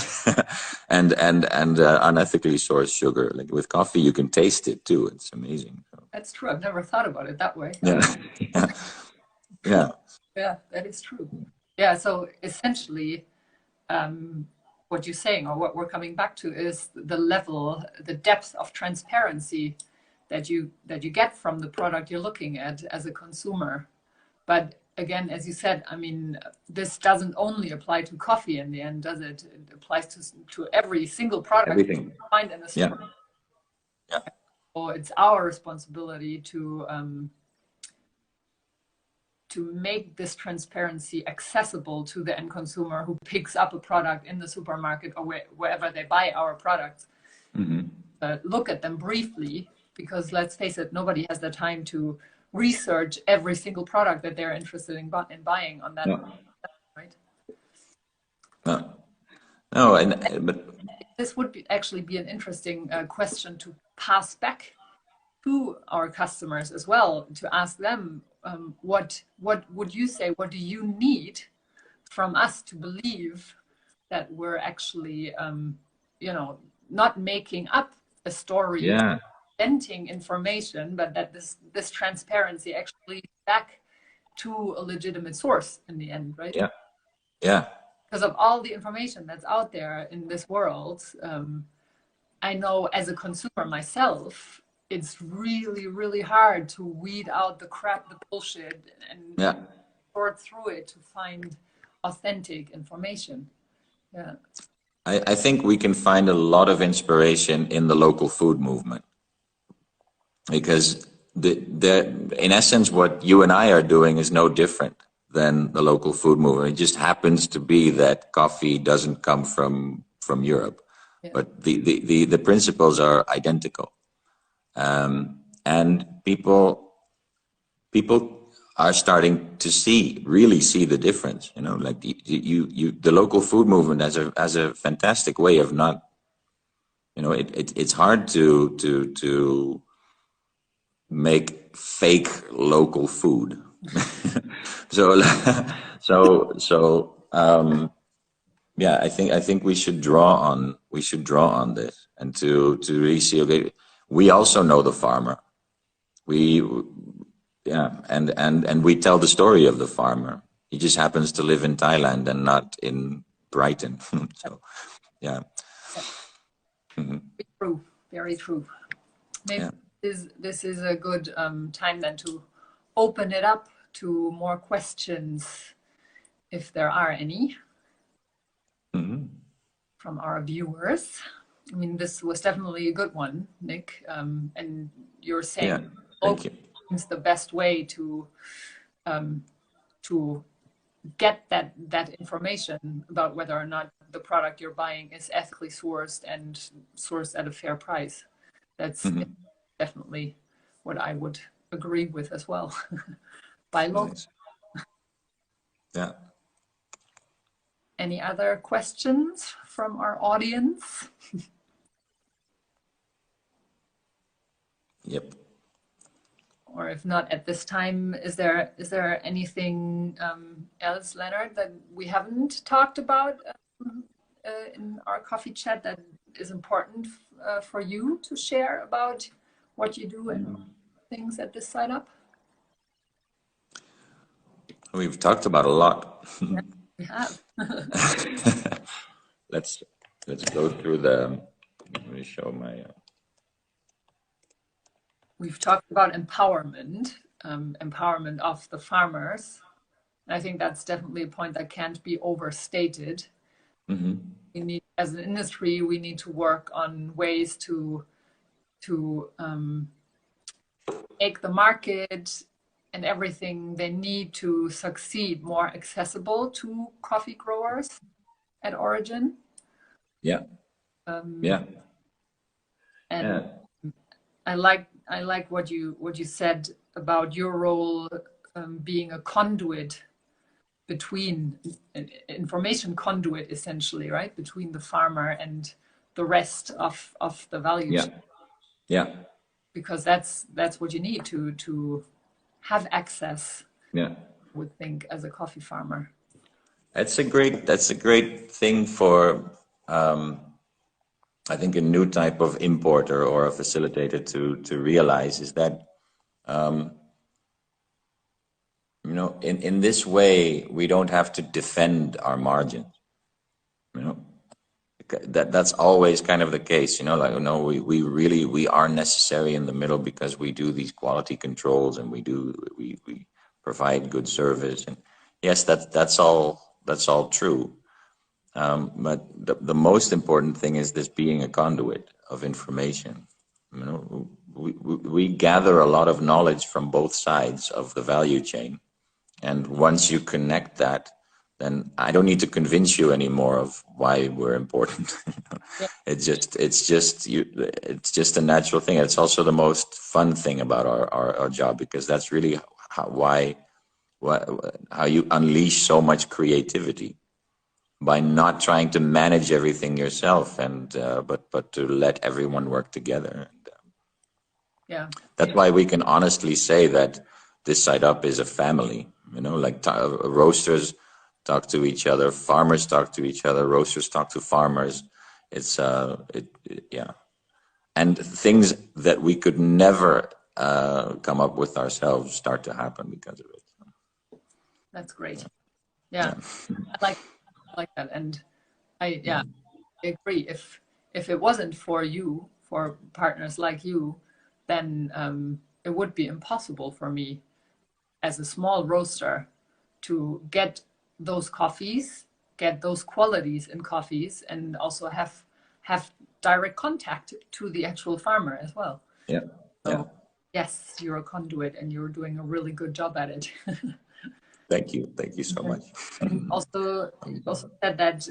and unethically sourced sugar. Like, with coffee, you can taste it too. It's amazing. That's true. I've never thought about it that way. Yeah, yeah, yeah. Yeah, that is true. Yeah, so essentially, what you're saying, or what we're coming back to, is the level, the depth of transparency that you get from the product you're looking at as a consumer. But again, as you said, I mean, this doesn't only apply to coffee in the end, does it? It applies to every single product Everything. you find in the Yeah. store. Yeah. So it's our responsibility to make this transparency accessible to the end consumer who picks up a product in the supermarket or wherever they buy our products. Mm-hmm. Look at them briefly, because let's face it, nobody has the time to research every single product that they're interested in buying on that. No. Right? No. No, but this would actually be an interesting question to pass back to our customers as well, to ask them, what would you say, what do you need from us to believe that we're actually, you know, not making up a story, yeah, inventing information, but that this transparency actually back to a legitimate source in the end, right? yeah, yeah. Because of all the information that's out there in this world, I know as a consumer myself, it's really, really hard to weed out the crap, the bullshit, and sort through it to find authentic information. Yeah. I think we can find a lot of inspiration in the local food movement, because in essence, what you and I are doing is no different than the local food movement. It just happens to be that coffee doesn't come from Europe, but the principles are identical. And people are starting to really see the difference. You know, like the local food movement as a fantastic way of not, you know, it's hard to make fake local food. Yeah, I think we should draw on this, and to really see, okay, we also know the farmer. And we tell the story of the farmer. He just happens to live in Thailand and not in Brighton. So, yeah. Mm-hmm. True, very true. Maybe this is a good time then to open it up to more questions, if there are any. Mm-hmm. from our viewers. I mean, this was definitely a good one, Nick. And you're saying thank you. is the best way to get that information about whether or not the product you're buying is ethically sourced and sourced at a fair price. That's definitely what I would agree with as well. Buy local. Nice. Yeah. Any other questions from our audience? Yep. Or if not at this time, is there anything else, Leonard, that we haven't talked about in our coffee chat that is important for you to share about what you do and things at this site up? We've talked about a lot. Yeah, we have. Let's go through the. Let me show my. We've talked about empowerment, empowerment of the farmers. I think that's definitely a point that can't be overstated. We need, as an industry, we need to work on ways to make the market and everything they need to succeed more accessible to coffee growers at origin. Yeah. Yeah. And I like what you said about your role being a conduit between an information conduit, essentially, right, between the farmer and the rest of the value chain. Yeah. Because that's what you need to have access. Yeah. I would think, as a coffee farmer. That's a great thing for I think a new type of importer or a facilitator to realize is that in this way we don't have to defend our margins. That's always kind of the case, we are necessary in the middle because we do these quality controls and we provide good service, and yes, that's all true. But the most important thing is this being a conduit of information. We gather a lot of knowledge from both sides of the value chain, and once you connect that, then I don't need to convince you anymore of why we're important. It's just a natural thing. It's also the most fun thing about our job, because that's really how you unleash so much creativity, by not trying to manage everything yourself, and but to let everyone work together. And, that's why we can honestly say that this site up is a family. Roasters talk to each other, farmers talk to each other, roasters talk to farmers. It's and things that we could never come up with ourselves start to happen because of it. That's great. Yeah. I like that, and I agree. If it wasn't for you, for partners like you, then it would be impossible for me as a small roaster to get those coffees, get those qualities in coffees, and also have direct contact to the actual farmer as well. Yeah. So yes, you're a conduit and you're doing a really good job at it. Thank you so much. And also, you also said that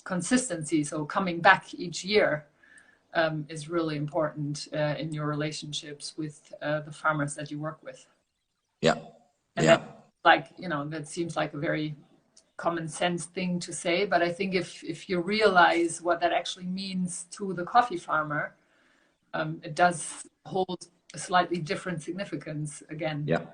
consistency, so coming back each year, is really important in your relationships with the farmers that you work with. Yeah. And that seems like a very common sense thing to say, but I think if you realize what that actually means to the coffee farmer, it does hold a slightly different significance again. Yeah.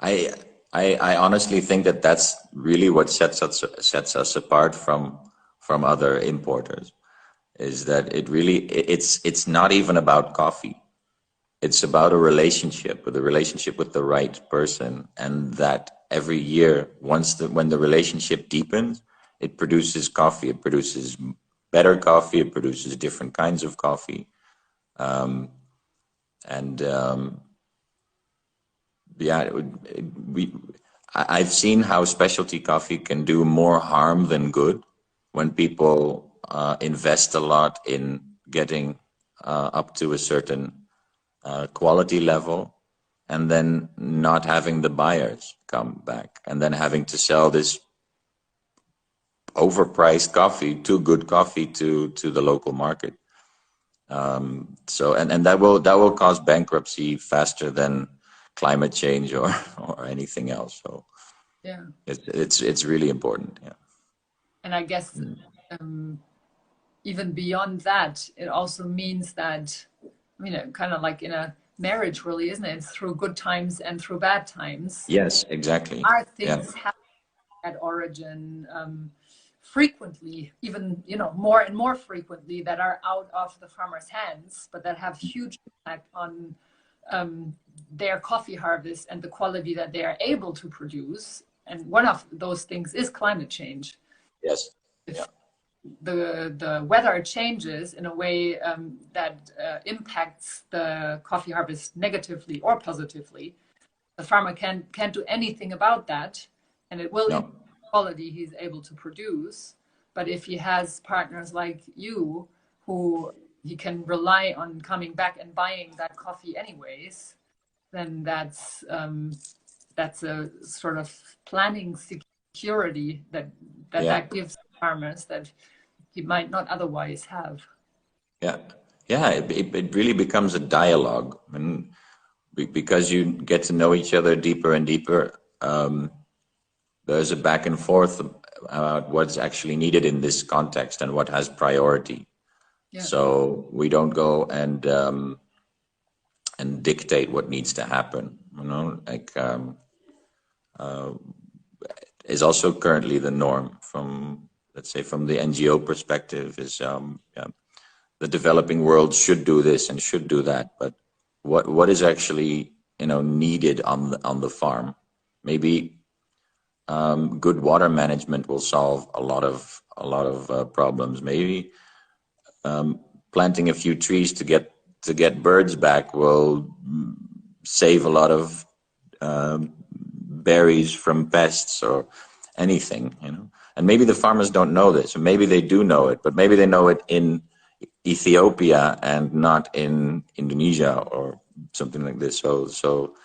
I honestly think that that's really what sets us apart from other importers, is that it's not even about coffee. It's about a relationship with the right person, and that every year, when the relationship deepens, it produces coffee. It produces better coffee. It produces different kinds of coffee, I've seen how specialty coffee can do more harm than good, when people invest a lot in getting up to a certain quality level, and then not having the buyers come back, and then having to sell this overpriced coffee, too good coffee to the local market. So and that will cause bankruptcy faster than climate change or anything else. So Yeah. It's really important. Yeah. And I guess even beyond that, it also means that, I mean, kind of like in a marriage, really, isn't it? It's through good times and through bad times. Yes, exactly. Are Yeah. things happening at origin frequently, even, you know, more and more frequently, that are out of the farmer's hands, but that have huge impact on their coffee harvest and the quality that they are able to produce. And one of those things is climate change. Yes. If Yeah. the weather changes in a way that impacts the coffee harvest negatively or positively, the farmer can't do anything about that, and it will impact the quality he's able to produce. But if he has partners like you, who he can rely on coming back and buying that coffee anyways, then that's a sort of planning security that gives farmers that he might not otherwise have. Yeah. Yeah. It really becomes a dialogue, and because you get to know each other deeper and deeper, there's a back and forth about what's actually needed in this context and what has priority. Yeah. So we don't go and dictate what needs to happen. You know, like is also currently the norm from, let's say, from the NGO perspective, is the developing world should do this and should do that, but what is actually, you know, needed on the farm? Maybe good water management will solve a lot of problems. Maybe planting a few trees to get birds back will save a lot of berries from pests or anything, you know. And maybe the farmers don't know this, or maybe they do know it, but maybe they know it in Ethiopia and not in Indonesia or something like this. So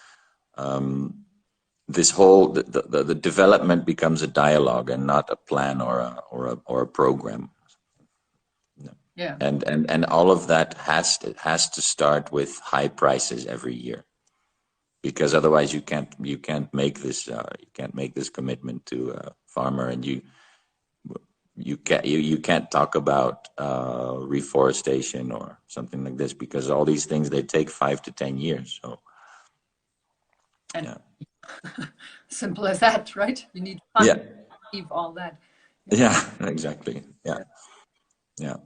this whole the development becomes a dialogue and not a plan or a program. Yeah. And all of that has to start with high prices every year, because otherwise you can't make this commitment to a farmer, and you can't talk about reforestation or something like this, because all these things, they take 5 to 10 years. So and yeah. Simple as that, right? You need fun to achieve all that. Yeah, exactly. Yeah. Yeah.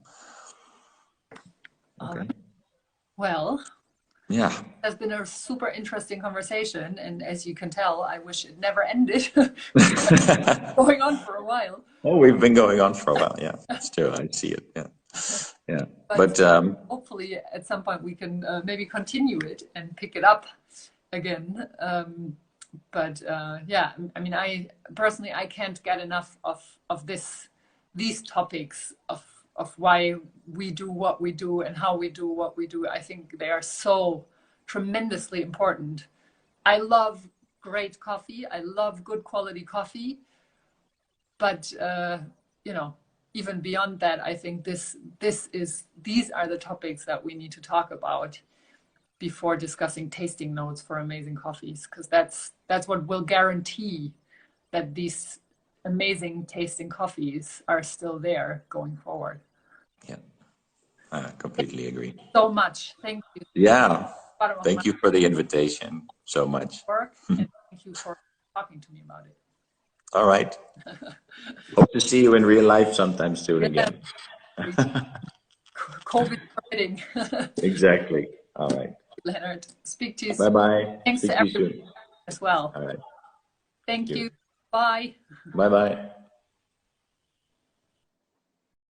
Okay. Well, yeah, it's been a super interesting conversation, and as you can tell, I wish it never ended. Going on for a while. Oh, we've been going on for a while. Yeah, it's true. I see it. Yeah, yeah. But hopefully, at some point, we can maybe continue it and pick it up again. Yeah, I mean, I personally, I can't get enough of these topics of why we do what we do and how we do what we do. I think they are so tremendously important. I love great coffee. I love good quality coffee. But you know, even beyond that, I think these are the topics that we need to talk about before discussing tasting notes for amazing coffees, because that's what will guarantee that these amazing tasting coffees are still there going forward. Yeah, I completely agree. So much. Thank you. Yeah, thank you for the invitation so much. And thank you for talking to me about it. All right. Hope to see you in real life sometime soon again. COVID permitting. Exactly. All right. Leonard, speak to you soon. Bye-bye. Thanks to everyone as well. All right. Thank you. Bye. Bye-bye.